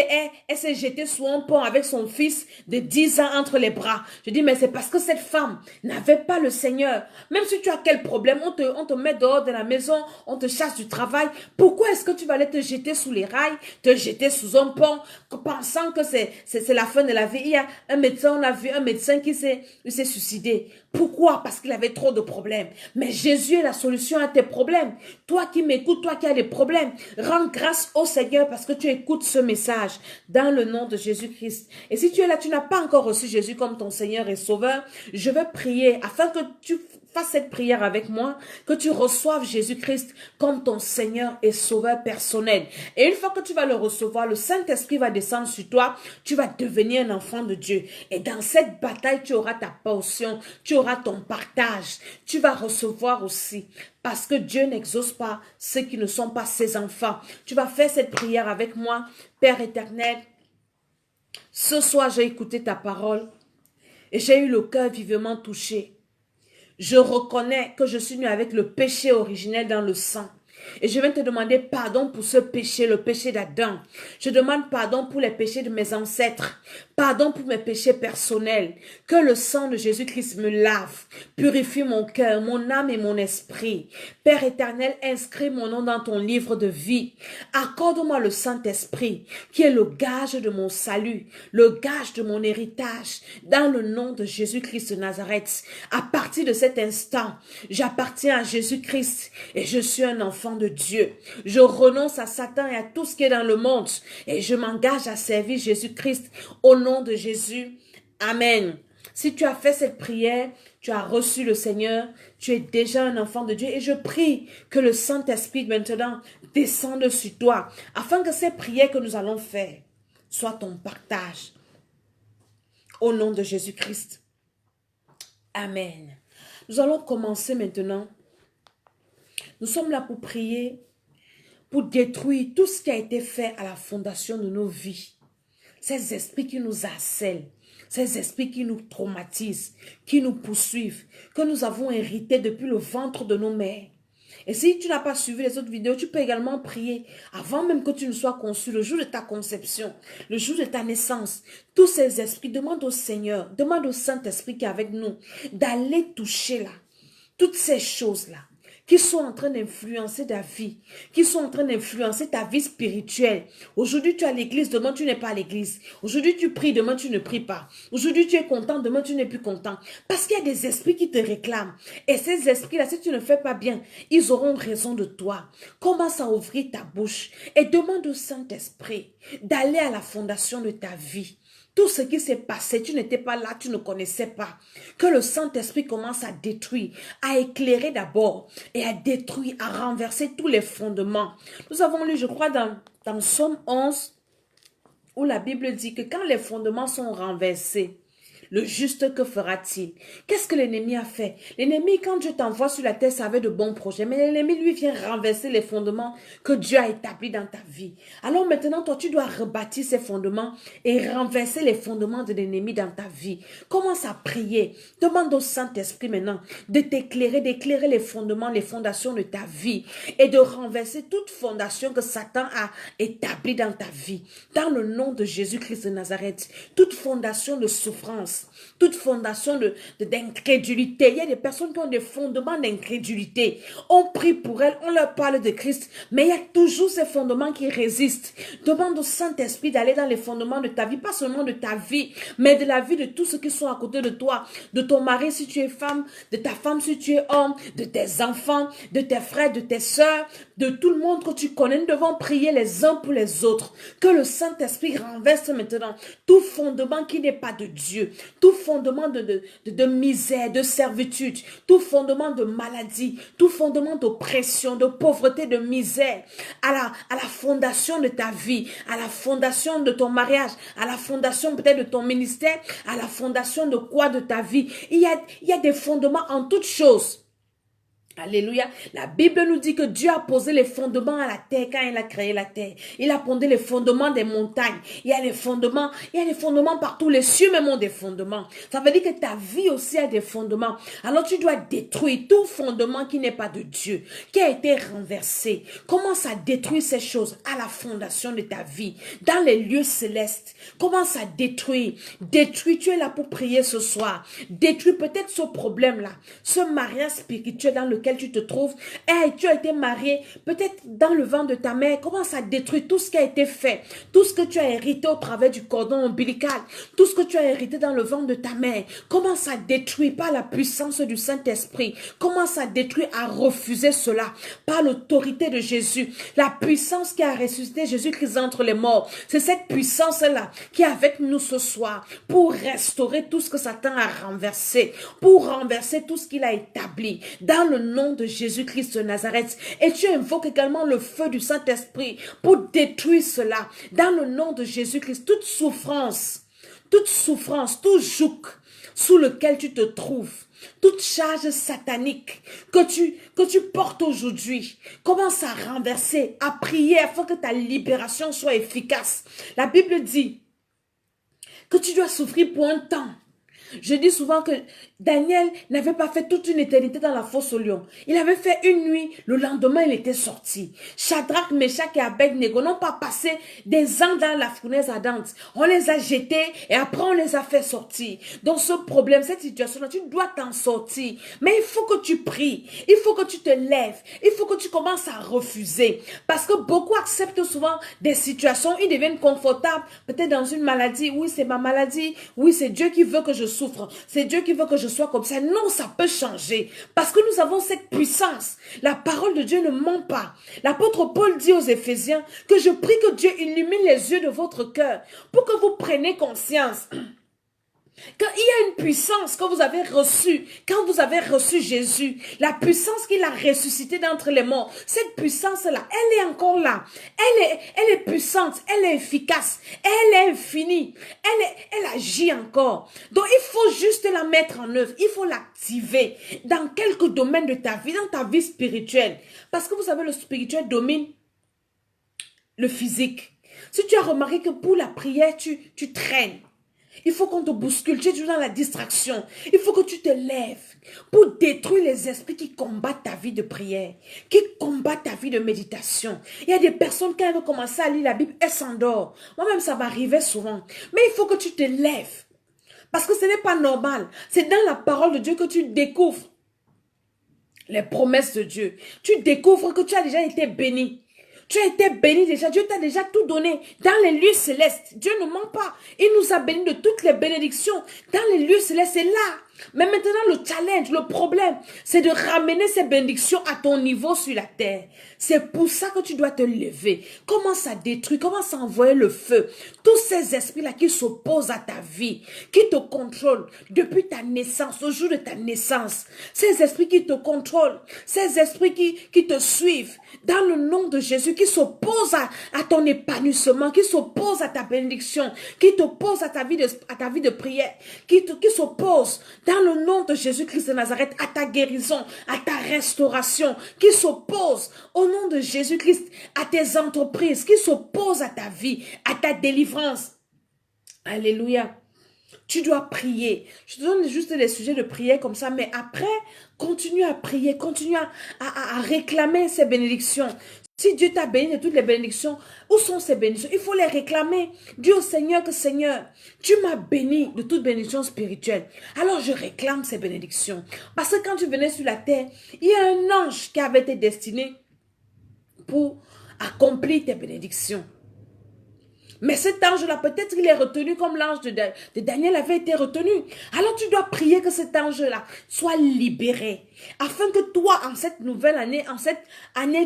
s'est jetée sous un pont avec son fils de 10 ans entre les bras. Je dis, mais c'est parce que cette femme n'avait pas le Seigneur. Même si tu as quel problème, on te met dehors de la maison, on te chasse du travail, pourquoi est-ce que tu vas aller te jeter sous les rails, te jeter sous un pont, pensant que c'est la fin de la vie? Il y a un médecin, on a vu un médecin qui s'est suicidé. Pourquoi? Parce qu'il avait trop de problèmes. Mais Jésus est la solution à tes problèmes. Toi qui m'écoutes, toi qui as des problèmes, rends grâce au Seigneur parce que tu écoutes ce message dans le nom de Jésus-Christ. Et si tu es là, tu n'as pas encore reçu Jésus comme ton Seigneur et Sauveur, je vais prier afin que tu fasses cette prière avec moi, que tu reçoives Jésus-Christ comme ton Seigneur et Sauveur personnel. Et une fois que tu vas le recevoir, le Saint-Esprit va descendre sur toi, tu vas devenir un enfant de Dieu. Et dans cette bataille, tu auras ta portion, tu auras ton partage, tu vas recevoir aussi. Parce que Dieu n'exauce pas ceux qui ne sont pas ses enfants. Tu vas faire cette prière avec moi. Père éternel, ce soir j'ai écouté ta parole et j'ai eu le cœur vivement touché. Je reconnais que je suis né avec le péché originel dans le sang. Et je viens te demander pardon pour ce péché, le péché d'Adam. Je demande pardon pour les péchés de mes ancêtres. Pardon pour mes péchés personnels. Que le sang de Jésus-Christ me lave, purifie mon cœur, mon âme et mon esprit. Père éternel, inscris mon nom dans ton livre de vie. Accorde-moi le Saint-Esprit, qui est le gage de mon salut, le gage de mon héritage, dans le nom de Jésus-Christ de Nazareth. À partir de cet instant, j'appartiens à Jésus-Christ et je suis un enfant de Dieu. Je renonce à Satan et à tout ce qui est dans le monde et je m'engage à servir Jésus-Christ au nom de Jésus. Amen. Si tu as fait cette prière, tu as reçu le Seigneur, tu es déjà un enfant de Dieu et je prie que le Saint-Esprit maintenant descende sur toi afin que ces prières que nous allons faire soient ton partage. Au nom de Jésus-Christ. Amen. Nous allons commencer maintenant. Nous sommes là pour prier, pour détruire tout ce qui a été fait à la fondation de nos vies. Ces esprits qui nous harcèlent, ces esprits qui nous traumatisent, qui nous poursuivent, que nous avons hérités depuis le ventre de nos mères. Et si tu n'as pas suivi les autres vidéos, tu peux également prier avant même que tu ne sois conçu, le jour de ta conception, le jour de ta naissance. Tous ces esprits, demande au Seigneur, demande au Saint-Esprit qui est avec nous, d'aller toucher là, toutes ces choses-là, qui sont en train d'influencer ta vie, qui sont en train d'influencer ta vie spirituelle. Aujourd'hui, tu es à l'église, demain, tu n'es pas à l'église. Aujourd'hui, tu pries, demain, tu ne pries pas. Aujourd'hui, tu es content, demain, tu n'es plus content. Parce qu'il y a des esprits qui te réclament. Et ces esprits-là, si tu ne fais pas bien, ils auront raison de toi. Commence à ouvrir ta bouche et demande au Saint-Esprit d'aller à la fondation de ta vie. Tout ce qui s'est passé, tu n'étais pas là, tu ne connaissais pas. Que le Saint-Esprit commence à détruire, à éclairer d'abord et à détruire, à renverser tous les fondements. Nous avons lu, je crois, dans Somme 11, où la Bible dit que quand les fondements sont renversés, le juste, que fera-t-il? Qu'est-ce que l'ennemi a fait? L'ennemi, quand Dieu t'envoie sur la terre, ça avait de bons projets. Mais l'ennemi, lui, vient renverser les fondements que Dieu a établis dans ta vie. Alors maintenant, toi, tu dois rebâtir ces fondements et renverser les fondements de l'ennemi dans ta vie. Commence à prier. Demande au Saint-Esprit maintenant de t'éclairer, d'éclairer les fondements, les fondations de ta vie et de renverser toute fondation que Satan a établie dans ta vie. Dans le nom de Jésus-Christ de Nazareth, toute fondation de souffrance, d'incroyance, toute fondation d'incrédulité. Il y a des personnes qui ont des fondements d'incrédulité. On prie pour elles, on leur parle de Christ, mais il y a toujours ces fondements qui résistent. Demande au Saint-Esprit d'aller dans les fondements de ta vie, pas seulement de ta vie, mais de la vie de tous ceux qui sont à côté de toi, de ton mari si tu es femme, de ta femme si tu es homme, de tes enfants, de tes frères, de tes sœurs, de tout le monde que tu connais. Nous devons prier les uns pour les autres. Que le Saint-Esprit renverse maintenant tout fondement qui n'est pas de Dieu, tout fondement de misère, de servitude, tout fondement de maladie, tout fondement d'oppression, de pauvreté, de misère, à la fondation de ta vie, à la fondation de ton mariage, à la fondation peut-être de ton ministère, à la fondation de quoi de ta vie. Il y a des fondements en toutes choses. Alléluia. La Bible nous dit que Dieu a posé les fondements à la terre quand il a créé la terre. Il a posé les fondements des montagnes. Il y a des fondements partout. Les cieux même ont des fondements. Ça veut dire que ta vie aussi a des fondements. Alors tu dois détruire tout fondement qui n'est pas de Dieu, qui a été renversé. Commence à détruire ces choses à la fondation de ta vie, dans les lieux célestes. Commence à détruire. Détruis, tu es là pour prier ce soir. Détruis peut-être ce problème-là, ce mariage spirituel dans lequel tu te trouves. Hey, tu as été marié, peut-être dans le ventre de ta mère. Commence à détruire tout ce qui a été fait, tout ce que tu as hérité au travers du cordon ombilical, tout ce que tu as hérité dans le ventre de ta mère. Commence à détruire par la puissance du Saint-Esprit. Commence à détruire, à refuser cela par l'autorité de Jésus. La puissance qui a ressuscité Jésus-Christ entre les morts. C'est cette puissance-là qui est avec nous ce soir pour restaurer tout ce que Satan a renversé, pour renverser tout ce qu'il a établi dans le nom de Jésus-Christ de Nazareth. Et tu invoques également le feu du Saint-Esprit pour détruire cela dans le nom de Jésus-Christ. Toute souffrance, tout joug sous lequel tu te trouves, toute charge satanique que tu portes aujourd'hui, commence à renverser, à prier afin que ta libération soit efficace. La Bible dit que tu dois souffrir pour un temps. Je dis souvent que Daniel n'avait pas fait toute une éternité dans la fosse au lion. Il avait fait une nuit, le lendemain il était sorti. Shadrach, Meshach et Abednego n'ont pas passé des ans dans la fournaise ardente. On les a jetés et après on les a fait sortir. Dans ce problème, cette situation-là, tu dois t'en sortir. Mais il faut que tu pries, il faut que tu te lèves, il faut que tu commences à refuser. Parce que beaucoup acceptent souvent des situations, ils deviennent confortables, peut-être dans une maladie. Oui, c'est ma maladie. Oui, c'est Dieu qui veut que je souffre. C'est Dieu qui veut que je sois comme ça. Non, ça peut changer. Parce que nous avons cette puissance. La parole de Dieu ne ment pas. L'apôtre Paul dit aux Éphésiens que je prie que Dieu illumine les yeux de votre cœur pour que vous preniez conscience qu'il y a une puissance que vous avez reçue quand vous avez reçu Jésus, la puissance qu'il a ressuscité d'entre les morts. Cette puissance-là, elle est encore là. Elle est puissante, elle est efficace, elle est infinie, elle agit encore. Donc il faut juste la mettre en œuvre, il faut l'activer dans quelques domaines de ta vie, dans ta vie spirituelle. Parce que vous savez, le spirituel domine le physique. Si tu as remarqué que pour la prière, tu traînes. Il faut qu'on te bouscule, tu es toujours dans la distraction. Il faut que tu te lèves pour détruire les esprits qui combattent ta vie de prière, qui combattent ta vie de méditation. Il y a des personnes, quand elles veulent commencer à lire la Bible, elles s'endorment. Moi-même, ça m'arrivait souvent. Mais il faut que tu te lèves. Parce que ce n'est pas normal. C'est dans la parole de Dieu que tu découvres les promesses de Dieu. Tu découvres que tu as déjà été béni. Tu as été béni déjà. Dieu t'a déjà tout donné dans les lieux célestes. Dieu ne ment pas. Il nous a bénis de toutes les bénédictions dans les lieux célestes. C'est là. Mais maintenant, le challenge, le problème, c'est de ramener ces bénédictions à ton niveau sur la terre. C'est pour ça que tu dois te lever. Commence à détruire, commence à envoyer le feu. Tous ces esprits-là qui s'opposent à ta vie, qui te contrôlent depuis ta naissance, au jour de ta naissance. Ces esprits qui te contrôlent, ces esprits qui te suivent, dans le nom de Jésus, qui s'opposent à ton épanouissement, qui s'opposent à ta bénédiction, qui t'opposent à ta vie de prière, qui s'opposent dans le nom de Jésus-Christ de Nazareth, à ta guérison, à ta restauration, qui s'oppose au nom de Jésus-Christ à tes entreprises, qui s'oppose à ta vie, à ta délivrance. Alléluia. Tu dois prier. Je te donne juste des sujets de prière comme ça, mais après, continue à prier, continue à réclamer ces bénédictions. Si Dieu t'a béni de toutes les bénédictions, où sont ces bénédictions? Il faut les réclamer. Dis au Seigneur que Seigneur, tu m'as béni de toutes bénédictions spirituelles. Alors je réclame ces bénédictions. Parce que quand tu venais sur la terre, il y a un ange qui avait été destiné pour accomplir tes bénédictions. Mais cet ange-là, peut-être il est retenu comme l'ange de Daniel avait été retenu. Alors tu dois prier que cet ange-là soit libéré. Afin que toi, en cette nouvelle année,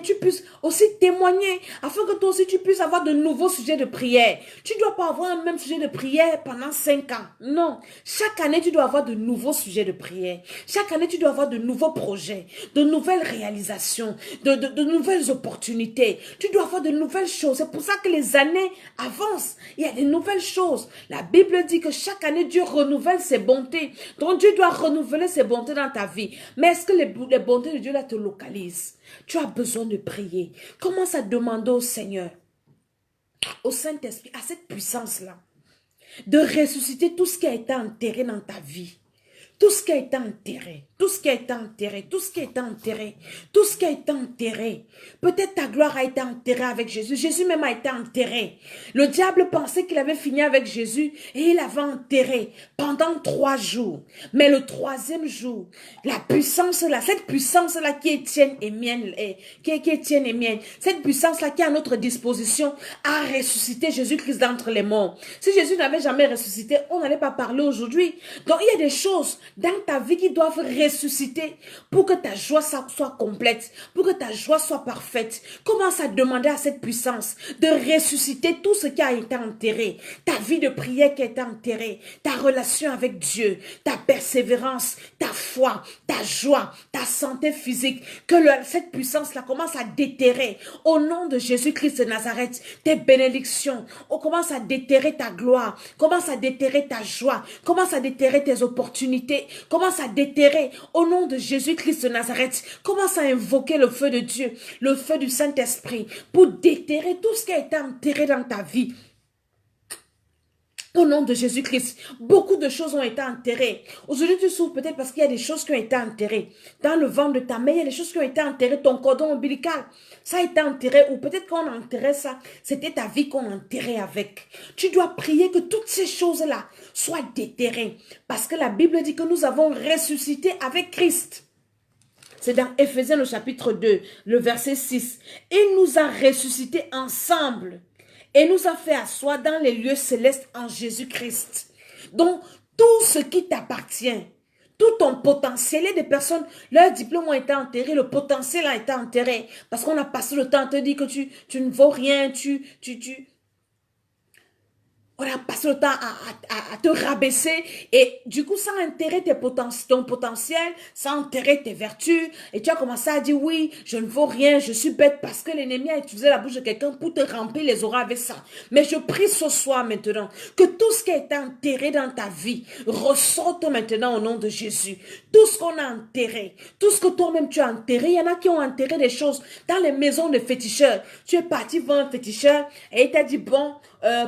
tu puisses aussi témoigner. Afin que toi aussi, tu puisses avoir de nouveaux sujets de prière. Tu ne dois pas avoir un même sujet de prière pendant 5 ans. Non. Chaque année, tu dois avoir de nouveaux sujets de prière. Chaque année, tu dois avoir de nouveaux projets, de nouvelles réalisations, de nouvelles opportunités. Tu dois avoir de nouvelles choses. C'est pour ça que les années avancent. Il y a de nouvelles choses. La Bible dit que chaque année, Dieu renouvelle ses bontés. Donc, Dieu doit renouveler ses bontés dans ta vie. Mais est-ce que les bontés de Dieu là te localisent? Tu as besoin de prier. Commence à demander au Seigneur, au Saint-Esprit, à cette puissance-là, de ressusciter tout ce qui a été enterré dans ta vie. Tout ce qui a été enterré, tout ce qui a été enterré, tout ce qui a été enterré, tout ce qui a été enterré. Peut-être ta gloire a été enterrée avec Jésus. Jésus même a été enterré. Le diable pensait qu'il avait fini avec Jésus et il avait enterré pendant 3 jours. Mais le 3e jour, la puissance là, cette puissance là qui est tienne et mienne, cette puissance là qui est à notre disposition a ressuscité Jésus-Christ d'entre les morts. Si Jésus n'avait jamais ressuscité, on n'allait pas parler aujourd'hui. Donc il y a des choses dans ta vie qui doivent ressusciter pour que ta joie soit complète, pour que ta joie soit parfaite. Commence à demander à cette puissance de ressusciter tout ce qui a été enterré. Ta vie de prière qui a été enterrée, ta relation avec Dieu, ta persévérance, ta foi, ta joie, ta santé physique. Que cette puissance-là commence à déterrer au nom de Jésus-Christ de Nazareth tes bénédictions. On commence à déterrer ta gloire, commence à déterrer ta joie, commence à déterrer tes opportunités. Commence à déterrer au nom de Jésus-Christ de Nazareth. Commence à invoquer le feu de Dieu, le feu du Saint-Esprit pour déterrer tout ce qui a été enterré dans ta vie. Au nom de Jésus-Christ, beaucoup de choses ont été enterrées. Aujourd'hui, tu souffres peut-être parce qu'il y a des choses qui ont été enterrées. Dans le ventre de ta mère, il y a des choses qui ont été enterrées. Ton cordon ombilical, ça a été enterré. Ou peut-être qu'on enterrait ça, c'était ta vie qu'on enterrait avec. Tu dois prier que toutes ces choses-là soient déterrées. Parce que la Bible dit que nous avons ressuscité avec Christ. C'est dans Éphésiens le chapitre 2, le verset 6. Il nous a ressuscités ensemble. Et nous a fait asseoir dans les lieux célestes en Jésus-Christ. Donc, tout ce qui t'appartient, tout ton potentiel, il y a des personnes, leur diplôme a été enterré, le potentiel a été enterré. Parce qu'on a passé le temps à te dire que tu ne vaux rien, on a passé le temps à te rabaisser et du coup, ça a enterré ton potentiel, ça a enterré tes vertus et tu as commencé à dire oui, je ne vaux rien, je suis bête parce que l'ennemi a utilisé la bouche de quelqu'un pour te remplir les oreilles avec ça. Mais je prie ce soir maintenant que tout ce qui a été enterré dans ta vie ressorte maintenant au nom de Jésus. Tout ce qu'on a enterré, tout ce que toi-même tu as enterré, il y en a qui ont enterré des choses dans les maisons de féticheurs. Tu es parti voir un féticheur et il t'a dit bon,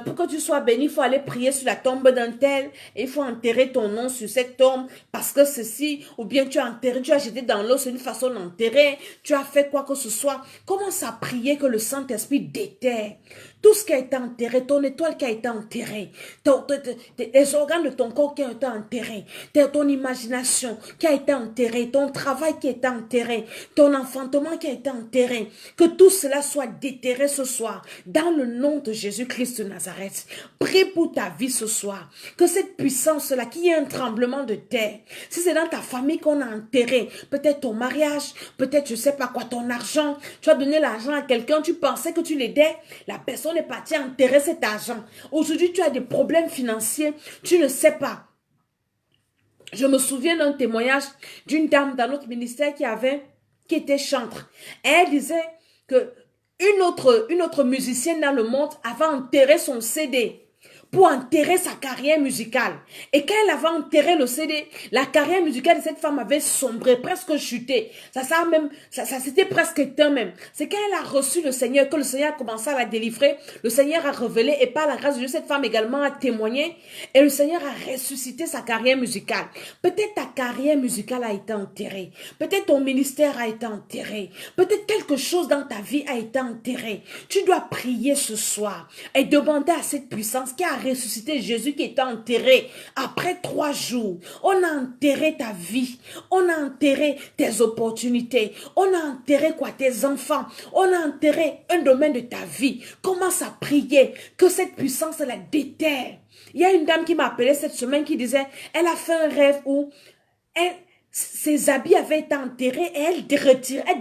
pour que tu sois béni, il faut aller prier sur la tombe d'un tel et il faut enterrer ton nom sur cette tombe parce que ceci, ou bien tu as enterré, tu as jeté dans l'eau, c'est une façon d'enterrer, tu as fait quoi que ce soit. Commence à prier que le Saint-Esprit déterre tout ce qui a été enterré, ton étoile qui a été enterrée, les organes de ton corps qui ont été enterrés, ton imagination qui a été enterrée, ton travail qui a été enterré, ton enfantement qui a été enterré, que tout cela soit déterré ce soir, dans le nom de Jésus-Christ de Nazareth. Prie pour ta vie ce soir, que cette puissance-là, qu'il y ait un tremblement de terre, si c'est dans ta famille qu'on a enterré, peut-être ton mariage, peut-être je ne sais pas quoi, ton argent, tu as donné l'argent à quelqu'un, tu pensais que tu l'aidais, la personne est partie enterrer cet argent. Aujourd'hui, tu as des problèmes financiers, tu ne sais pas. Je me souviens d'un témoignage d'une dame dans notre ministère qui était chantre. Elle disait que une autre musicienne dans le monde avait enterré son CD pour enterrer sa carrière musicale. Et quand elle avait enterré le CD, la carrière musicale de cette femme avait sombré, presque chuté. Ça s'était presque éteint même. C'est quand elle a reçu le Seigneur, que le Seigneur a commencé à la délivrer. Le Seigneur a révélé, et par la grâce de Dieu, cette femme également a témoigné. Et le Seigneur a ressuscité sa carrière musicale. Peut-être ta carrière musicale a été enterrée. Peut-être ton ministère a été enterré. Peut-être quelque chose dans ta vie a été enterré. Tu dois prier ce soir et demander à cette puissance qui a ressuscité Jésus qui était enterré après 3 jours. On a enterré ta vie. On a enterré tes opportunités. On a enterré tes enfants. On a enterré un domaine de ta vie. Commence à prier que cette puissance la déterre. Il y a une dame qui m'a appelé cette semaine qui disait, elle a fait un rêve où ses habits avaient été enterrés et elle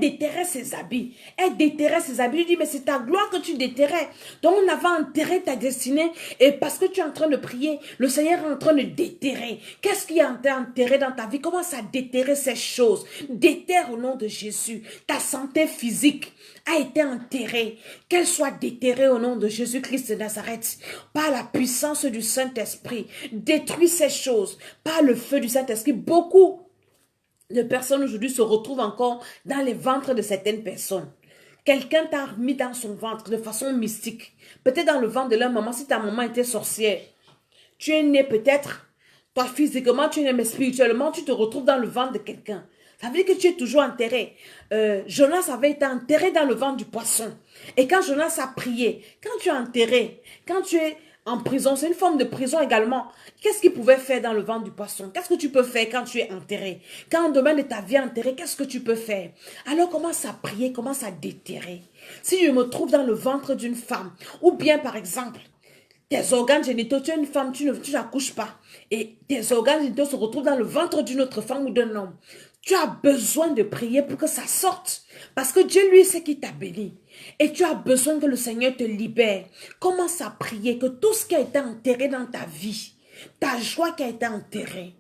déterrait ses habits. Elle déterrait ses habits. Je dis, mais c'est ta gloire que tu déterrais. Donc on avait enterré ta destinée et parce que tu es en train de prier, le Seigneur est en train de déterrer. Qu'est-ce qui a été enterré dans ta vie? Commence à déterrer ces choses. Déterre au nom de Jésus. Ta santé physique a été enterrée. Qu'elle soit déterrée au nom de Jésus-Christ de Nazareth. Par la puissance du Saint-Esprit. Détruis ces choses. Par le feu du Saint-Esprit. Beaucoup de personnes aujourd'hui se retrouvent encore dans les ventres de certaines personnes. Quelqu'un t'a mis dans son ventre de façon mystique. Peut-être dans le ventre de leur maman, si ta maman était sorcière. Tu es né peut-être, toi physiquement, tu es né, mais spirituellement, tu te retrouves dans le ventre de quelqu'un. Ça veut dire que tu es toujours enterré. Jonas avait été enterré dans le ventre du poisson. Et quand Jonas a prié, quand tu es enterré, quand tu es en prison, c'est une forme de prison également. Qu'est-ce qu'il pouvait faire dans le ventre du poisson? Qu'est-ce que tu peux faire quand tu es enterré? Quand on demande de ta vie enterrée, qu'est-ce que tu peux faire? Alors commence à prier, commence à déterrer. Si je me trouve dans le ventre d'une femme, ou bien par exemple, tes organes génitaux, tu es une femme, tu n'accouches pas, et tes organes génitaux se retrouvent dans le ventre d'une autre femme ou d'un homme. Tu as besoin de prier pour que ça sorte. Parce que Dieu, lui, c'est qui t'a béni. Et tu as besoin que le Seigneur te libère. Commence à prier que tout ce qui a été enterré dans ta vie, ta joie qui a été enterrée,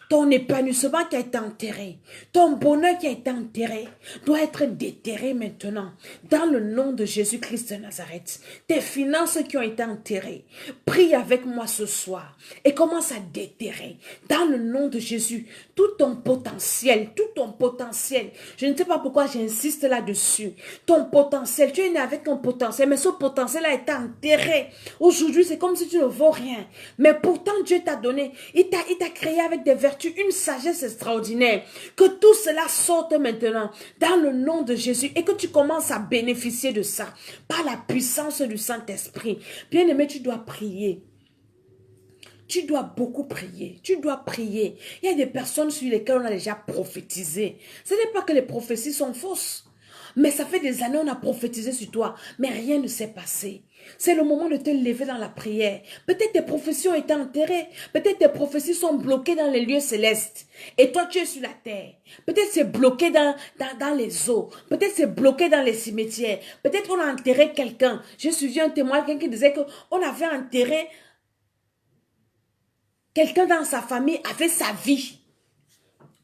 ton épanouissement qui a été enterré, ton bonheur qui a été enterré, doit être déterré maintenant. Dans le nom de Jésus-Christ de Nazareth. Tes finances qui ont été enterrées, prie avec moi ce soir et commence à déterrer. Dans le nom de Jésus, tout ton potentiel. Je ne sais pas pourquoi j'insiste là-dessus. Ton potentiel, tu es né avec un potentiel, mais ce potentiel a été enterré. Aujourd'hui, c'est comme si tu ne vaux rien. Mais pourtant, Dieu t'a donné, il t'a créé avec des vertus, une sagesse extraordinaire. Que tout cela sorte maintenant dans le nom de Jésus et que tu commences à bénéficier de ça par la puissance du Saint-Esprit. Bien-aimé, tu dois prier. Tu dois beaucoup prier. Tu dois prier. Il y a des personnes sur lesquelles on a déjà prophétisé. Ce n'est pas que les prophéties sont fausses. Mais ça fait des années on a prophétisé sur toi. Mais rien ne s'est passé. C'est le moment de te lever dans la prière. Peut-être tes prophéties ont été enterrées. Peut-être tes prophéties sont bloquées dans les lieux célestes. Et toi, tu es sur la terre. Peut-être c'est bloqué dans les eaux. Peut-être c'est bloqué dans les cimetières. Peut-être on a enterré quelqu'un. J'ai suivi un témoin, quelqu'un qui disait qu'on avait enterré quelqu'un dans sa famille avait sa vie.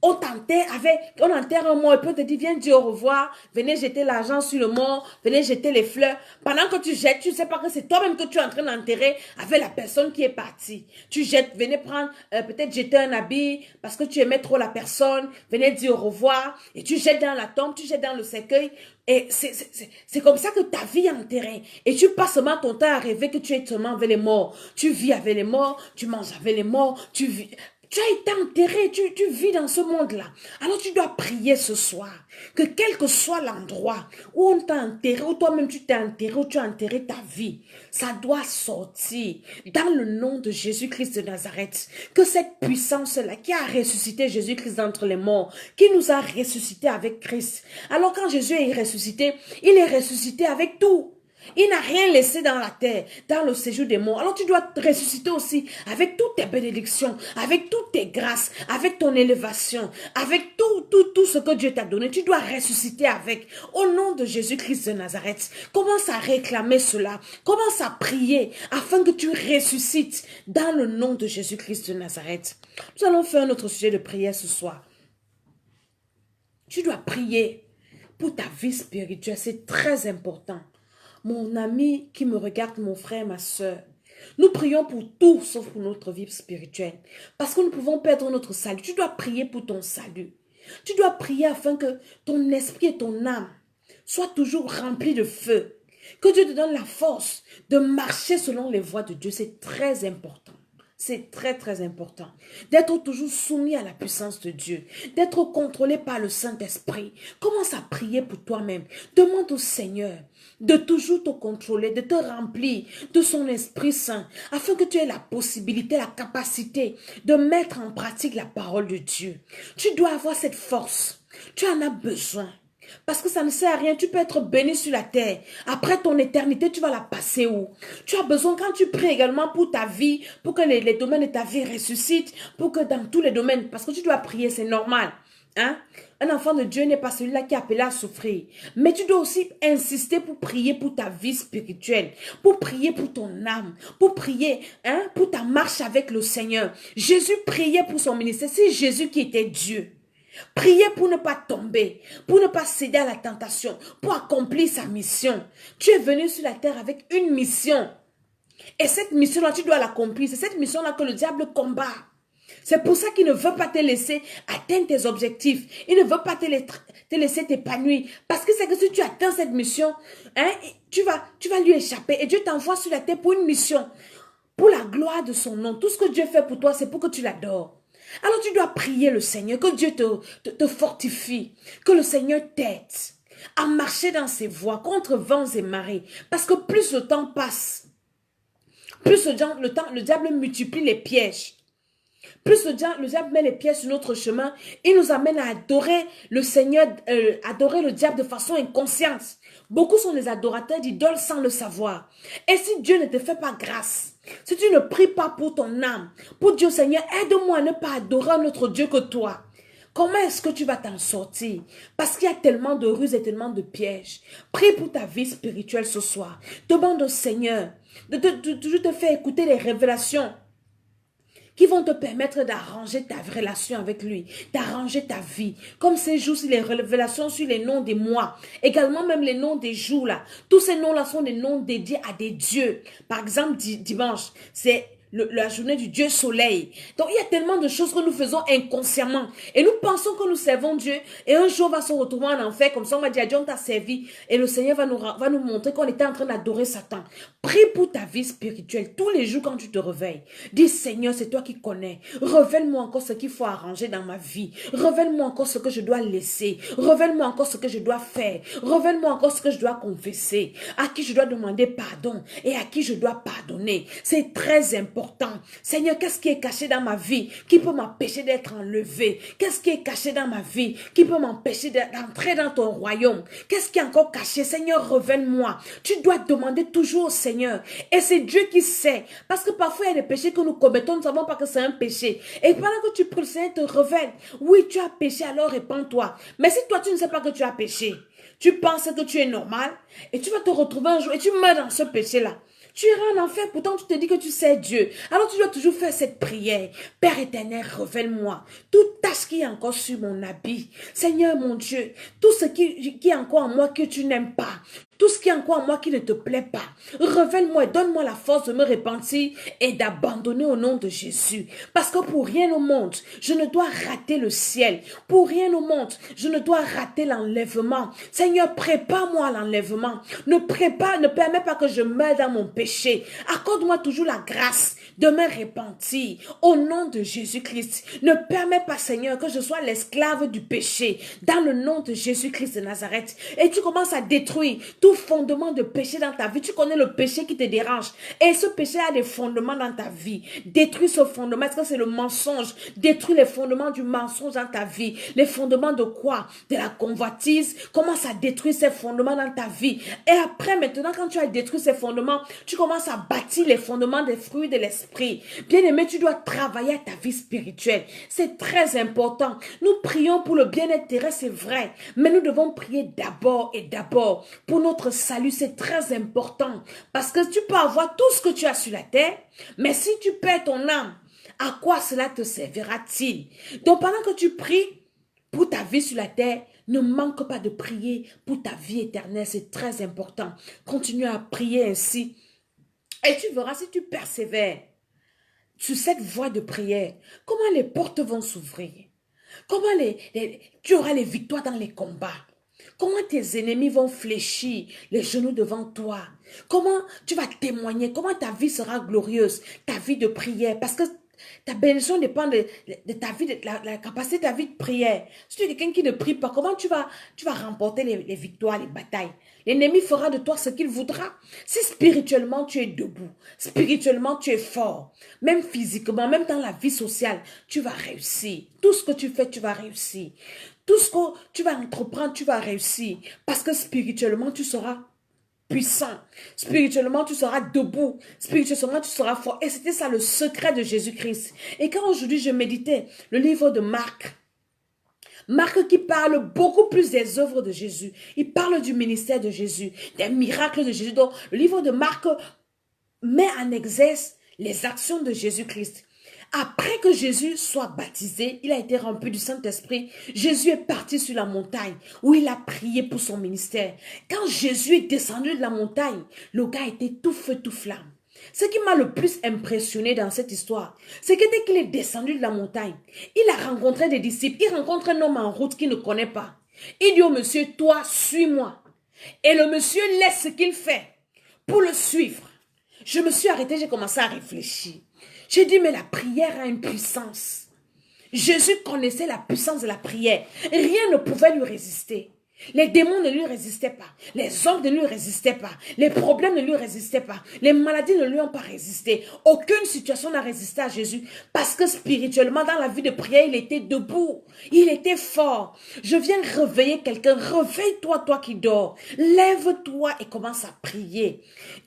On enterre un mort et puis on te dit, viens dire au revoir, venez jeter l'argent sur le mort, venez jeter les fleurs. Pendant que tu jettes, tu ne sais pas que c'est toi-même que tu es en train d'enterrer avec la personne qui est partie. Tu jettes, venez prendre, peut-être jeter un habit parce que tu aimais trop la personne, venez dire au revoir et tu jettes dans la tombe, tu jettes dans le cercueil. Et c'est comme ça que ta vie est enterrée. Et tu passes seulement ton temps à rêver que tu es seulement avec les morts. Tu vis avec les morts, tu manges avec les morts, tu vis... Tu as été enterré, tu vis dans ce monde-là. Alors tu dois prier ce soir. Que quel que soit l'endroit où on t'a enterré, où toi-même tu t'es enterré, où tu as enterré ta vie, ça doit sortir dans le nom de Jésus-Christ de Nazareth. Que cette puissance-là qui a ressuscité Jésus-Christ d'entre les morts, qui nous a ressuscité avec Christ. Alors quand Jésus est ressuscité, il est ressuscité avec tout. Il n'a rien laissé dans la terre, dans le séjour des morts. Alors tu dois te ressusciter aussi avec toutes tes bénédictions, avec toutes tes grâces, avec ton élévation, avec tout ce que Dieu t'a donné. Tu dois ressusciter avec. Au nom de Jésus-Christ de Nazareth, commence à réclamer cela. Commence à prier afin que tu ressuscites dans le nom de Jésus-Christ de Nazareth. Nous allons faire notre sujet de prière ce soir. Tu dois prier pour ta vie spirituelle. C'est très important. Mon ami qui me regarde, mon frère, ma soeur, Nous prions pour tout sauf pour notre vie spirituelle. Parce que nous pouvons perdre notre salut. Tu dois prier pour ton salut. Tu dois prier afin que ton esprit et ton âme soient toujours remplis de feu. Que Dieu te donne la force de marcher selon les voies de Dieu. C'est très important. C'est très, très important d'être toujours soumis à la puissance de Dieu, d'être contrôlé par le Saint-Esprit. Commence à prier pour toi-même. Demande au Seigneur de toujours te contrôler, de te remplir de son Esprit Saint, afin que tu aies la possibilité, la capacité de mettre en pratique la parole de Dieu. Tu dois avoir cette force. Tu en as besoin. Parce que ça ne sert à rien, tu peux être béni sur la terre. Après ton éternité, tu vas la passer où? Tu as besoin, quand tu pries également pour ta vie, pour que les domaines de ta vie ressuscitent, pour que dans tous les domaines, parce que tu dois prier, c'est normal. Hein? Un enfant de Dieu n'est pas celui-là qui est appelé à souffrir. Mais tu dois aussi insister pour prier pour ta vie spirituelle, pour prier pour ton âme, pour prier pour ta marche avec le Seigneur. Jésus priait pour son ministère. C'est Jésus qui était Dieu. Priez pour ne pas tomber, pour ne pas céder à la tentation, pour accomplir sa mission. Tu es venu sur la terre avec une mission. Et cette mission-là, tu dois l'accomplir. C'est cette mission-là que le diable combat. C'est pour ça qu'il ne veut pas te laisser atteindre tes objectifs. Il ne veut pas te laisser t'épanouir. Parce que c'est que si tu atteins cette mission, tu vas lui échapper. Et Dieu t'envoie sur la terre pour une mission. Pour la gloire de son nom. Tout ce que Dieu fait pour toi, c'est pour que tu l'adores. Alors tu dois prier le Seigneur, que Dieu te fortifie, que le Seigneur t'aide à marcher dans ses voies contre vents et marées. Parce que plus le temps passe, plus le diable multiplie les pièges. Plus le diable met les pièges sur notre chemin, il nous amène à adorer le Seigneur, adorer le diable de façon inconsciente. Beaucoup sont des adorateurs d'idoles sans le savoir. Et si Dieu ne te fait pas grâce, si tu ne pries pas pour ton âme, pour Dieu, Seigneur, aide-moi à ne pas adorer un autre Dieu que toi. Comment est-ce que tu vas t'en sortir? Parce qu'il y a tellement de ruses et tellement de pièges. Prie pour ta vie spirituelle ce soir. Demande au Seigneur de toujours te faire écouter les révélations qui vont te permettre d'arranger ta relation avec lui, d'arranger ta vie. Comme ces jours, les révélations sur les noms des mois, également même les noms des jours là. Tous ces noms-là sont des noms dédiés à des dieux. Par exemple, dimanche, c'est la journée du Dieu soleil. Donc, il y a tellement de choses que nous faisons inconsciemment. Et nous pensons que nous servons Dieu. Et un jour, on va se retrouver en enfer. Comme ça, on va dire, Dieu, on t'a servi. Et le Seigneur va nous montrer qu'on était en train d'adorer Satan. Prie pour ta vie spirituelle. Tous les jours, quand tu te réveilles, dis, Seigneur, c'est toi qui connais. Révèle-moi encore ce qu'il faut arranger dans ma vie. Révèle-moi encore ce que je dois laisser. Révèle-moi encore ce que je dois faire. Révèle-moi encore ce que je dois confesser. À qui je dois demander pardon. Et à qui je dois pardonner. C'est très important. Seigneur, qu'est-ce qui est caché dans ma vie qui peut m'empêcher d'être enlevé? Qu'est-ce qui est caché dans ma vie qui peut m'empêcher d'entrer dans ton royaume? Qu'est-ce qui est encore caché? Seigneur, révèle-moi. Tu dois demander toujours au Seigneur. Et c'est Dieu qui sait. Parce que parfois, il y a des péchés que nous commettons, nous ne savons pas que c'est un péché. Et pendant que tu pries, le Seigneur te révèle. Oui, tu as péché, alors répands-toi. Mais si toi, tu ne sais pas que tu as péché, tu penses que tu es normal et tu vas te retrouver un jour et tu meurs dans ce péché-là. Tu iras en enfer, pourtant tu te dis que tu sais Dieu. Alors tu dois toujours faire cette prière. Père éternel, révèle-moi toute tache qui est encore sur mon habit. Seigneur mon Dieu, tout ce qui est encore en moi que tu n'aimes pas. Tout ce qui est encore en moi qui ne te plaît pas. Révèle-moi et donne-moi la force de me repentir et d'abandonner au nom de Jésus. Parce que pour rien au monde, je ne dois rater le ciel. Pour rien au monde, je ne dois rater l'enlèvement. Seigneur, prépare-moi à l'enlèvement. Ne permets pas que je meure dans mon péché. Accorde-moi toujours la grâce de me repentir au nom de Jésus-Christ. Ne permets pas, Seigneur, que je sois l'esclave du péché dans le nom de Jésus-Christ de Nazareth. Et tu commences à détruire tout fondement de péché dans ta vie. Tu connais le péché qui te dérange. Et ce péché a des fondements dans ta vie. Détruis ce fondement. Est-ce que c'est le mensonge? Détruis les fondements du mensonge dans ta vie. Les fondements de quoi? De la convoitise. Commence à détruire ces fondements dans ta vie. Et après, maintenant, quand tu as détruit ces fondements, tu commences à bâtir les fondements des fruits de l'esprit. Bien-aimé, tu dois travailler à ta vie spirituelle. C'est très important. Nous prions pour le bien-être terrestre, c'est vrai. Mais nous devons prier d'abord et d'abord pour notre salut. C'est très important. Parce que tu peux avoir tout ce que tu as sur la terre, mais si tu perds ton âme, à quoi cela te servira-t-il? Donc pendant que tu pries pour ta vie sur la terre, ne manque pas de prier pour ta vie éternelle. C'est très important. Continue à prier ainsi. Et tu verras si tu persévères sur cette voie de prière, comment les portes vont s'ouvrir. Comment tu auras les victoires dans les combats. Comment tes ennemis vont fléchir les genoux devant toi. Comment tu vas témoigner. Comment ta vie sera glorieuse. Ta vie de prière. Parce que ta bénédiction dépend de ta vie, de la capacité de ta vie de prière. Si tu es quelqu'un qui ne prie pas, comment tu vas remporter les victoires, les batailles. L'ennemi fera de toi ce qu'il voudra. Si spirituellement tu es debout, spirituellement tu es fort, même physiquement, même dans la vie sociale, tu vas réussir. Tout ce que tu fais, tu vas réussir. Tout ce que tu vas entreprendre, tu vas réussir. Parce que spirituellement, tu seras puissant. Spirituellement, tu seras debout. Spirituellement, tu seras fort. Et c'était ça le secret de Jésus-Christ. Et quand aujourd'hui je méditais le livre de Marc, Marc qui parle beaucoup plus des œuvres de Jésus. Il parle du ministère de Jésus, des miracles de Jésus. Donc, le livre de Marc met en exergue les actions de Jésus-Christ. Après que Jésus soit baptisé, il a été rempli du Saint-Esprit. Jésus est parti sur la montagne où il a prié pour son ministère. Quand Jésus est descendu de la montagne, le gars était tout feu, tout flamme. Ce qui m'a le plus impressionné dans cette histoire, c'est que dès qu'il est descendu de la montagne, il a rencontré des disciples. Il rencontre un homme en route qu'il ne connaît pas. Il dit au monsieur, toi, suis-moi. Et le monsieur laisse ce qu'il fait pour le suivre. Je me suis arrêtée, j'ai commencé à réfléchir. J'ai dit, mais la prière a une puissance. Jésus connaissait la puissance de la prière. Rien ne pouvait lui résister. Les démons ne lui résistaient pas. Les hommes ne lui résistaient pas. Les problèmes ne lui résistaient pas. Les maladies ne lui ont pas résisté. Aucune situation n'a résisté à Jésus. Parce que spirituellement, dans la vie de prière, il était debout. Il était fort. Je viens réveiller quelqu'un. Réveille-toi, toi qui dors. Lève-toi et commence à prier.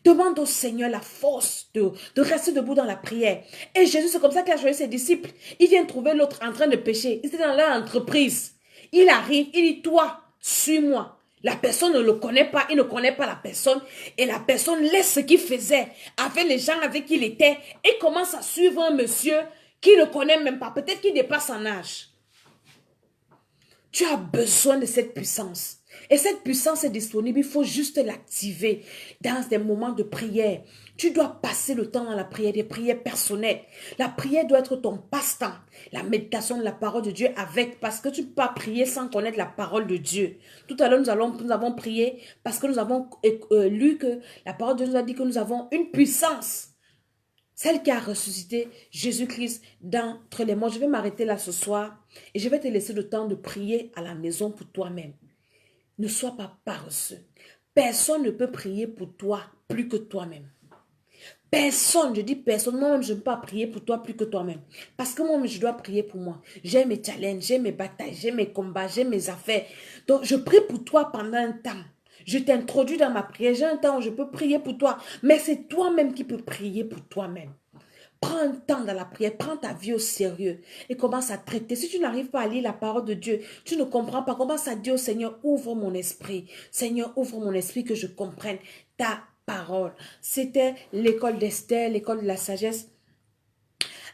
Demande au Seigneur la force de rester debout dans la prière. Et Jésus, c'est comme ça qu'il a choisi ses disciples. Il vient trouver l'autre en train de pécher. Il était dans leur entreprise. Il arrive, il dit, toi, suis-moi. La personne ne le connaît pas, il ne connaît pas la personne. Et la personne laisse ce qu'il faisait avec les gens avec qui il était et commence à suivre un monsieur qui ne connaît même pas. Peut-être qu'il dépasse en âge. Tu as besoin de cette puissance. Et cette puissance est disponible, il faut juste l'activer dans des moments de prière. Tu dois passer le temps dans la prière, des prières personnelles. La prière doit être ton passe-temps. La méditation de la parole de Dieu avec, parce que tu ne peux pas prier sans connaître la parole de Dieu. Tout à l'heure, nous avons prié parce que nous avons lu que la parole de Dieu nous a dit que nous avons une puissance. Celle qui a ressuscité Jésus-Christ d'entre les morts. Je vais m'arrêter là ce soir et je vais te laisser le temps de prier à la maison pour toi-même. Ne sois pas paresseux. Personne ne peut prier pour toi plus que toi-même. Personne, je dis personne, moi-même je ne peux pas prier pour toi plus que toi-même. Parce que moi-même je dois prier pour moi. J'ai mes challenges, j'ai mes batailles, j'ai mes combats, j'ai mes affaires. Donc je prie pour toi pendant un temps. Je t'introduis dans ma prière. J'ai un temps où je peux prier pour toi. Mais c'est toi-même qui peux prier pour toi-même. Prends un temps dans la prière, prends ta vie au sérieux et commence à traiter. Si tu n'arrives pas à lire la parole de Dieu, tu ne comprends pas, commence à dire au Seigneur, ouvre mon esprit. Seigneur, ouvre mon esprit que je comprenne ta parole. C'était l'école d'Esther, l'école de la sagesse.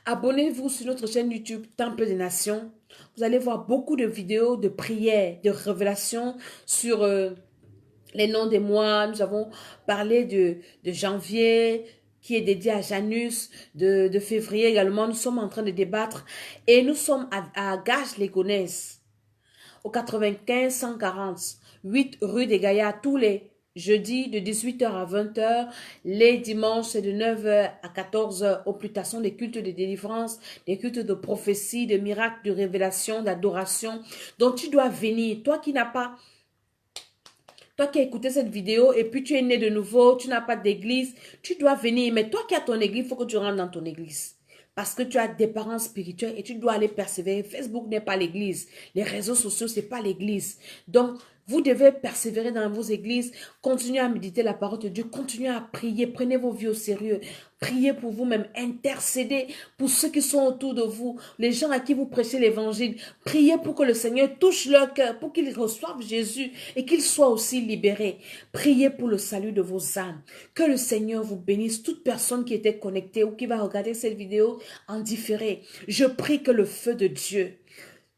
Abonnez-vous sur notre chaîne YouTube Temple des Nations. Vous allez voir beaucoup de vidéos de prières, de révélations sur les noms des mois. Nous avons parlé de janvier, qui est dédié à Janus, de février également. Nous sommes en train de débattre et nous sommes à Gage-les-Gonesse, au 95 140, 8 rue des Gaillards, tous les jeudis de 18h à 20h, les dimanches c'est de 9h à 14h, au plus tard sont des cultes de délivrance, des cultes de prophétie, de miracles, de révélation, d'adoration. Donc tu dois venir, toi qui n'as pas... Toi qui as écouté cette vidéo et puis tu es né de nouveau, tu n'as pas d'église, tu dois venir. Mais toi qui as ton église, il faut que tu rentres dans ton église. Parce que tu as des parents spirituels et tu dois aller persévérer. Facebook n'est pas l'église. Les réseaux sociaux, ce n'est pas l'église. Donc, vous devez persévérer dans vos églises, continuez à méditer la parole de Dieu, continuez à prier, prenez vos vies au sérieux, priez pour vous-même, intercédez pour ceux qui sont autour de vous, les gens à qui vous prêchez l'évangile, priez pour que le Seigneur touche leur cœur, pour qu'ils reçoivent Jésus et qu'ils soient aussi libérés. Priez pour le salut de vos âmes, que le Seigneur vous bénisse, toute personne qui était connectée ou qui va regarder cette vidéo en différé. Je prie que le feu de Dieu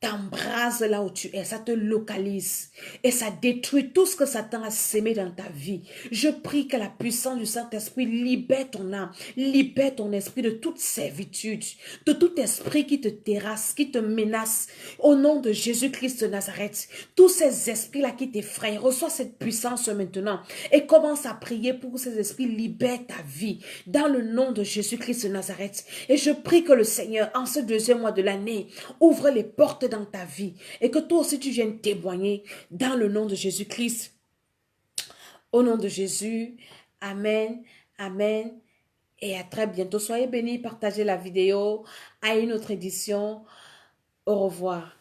t'embrase là où tu es, ça te localise et ça détruit tout ce que Satan a sémé dans ta vie. Je prie que la puissance du Saint-Esprit libère ton âme, libère ton esprit de toute servitude, de tout esprit qui te terrasse, qui te menace. Au nom de Jésus-Christ de Nazareth, tous ces esprits-là qui t'effrayent, reçois cette puissance maintenant et commence à prier pour que ces esprits libèrent ta vie dans le nom de Jésus-Christ de Nazareth. Et je prie que le Seigneur, en ce deuxième mois de l'année, ouvre les portes dans ta vie et que toi aussi tu viennes témoigner dans le nom de Jésus-Christ. Au nom de Jésus, Amen, Amen et à très bientôt. Soyez bénis, partagez la vidéo. À une autre édition. Au revoir.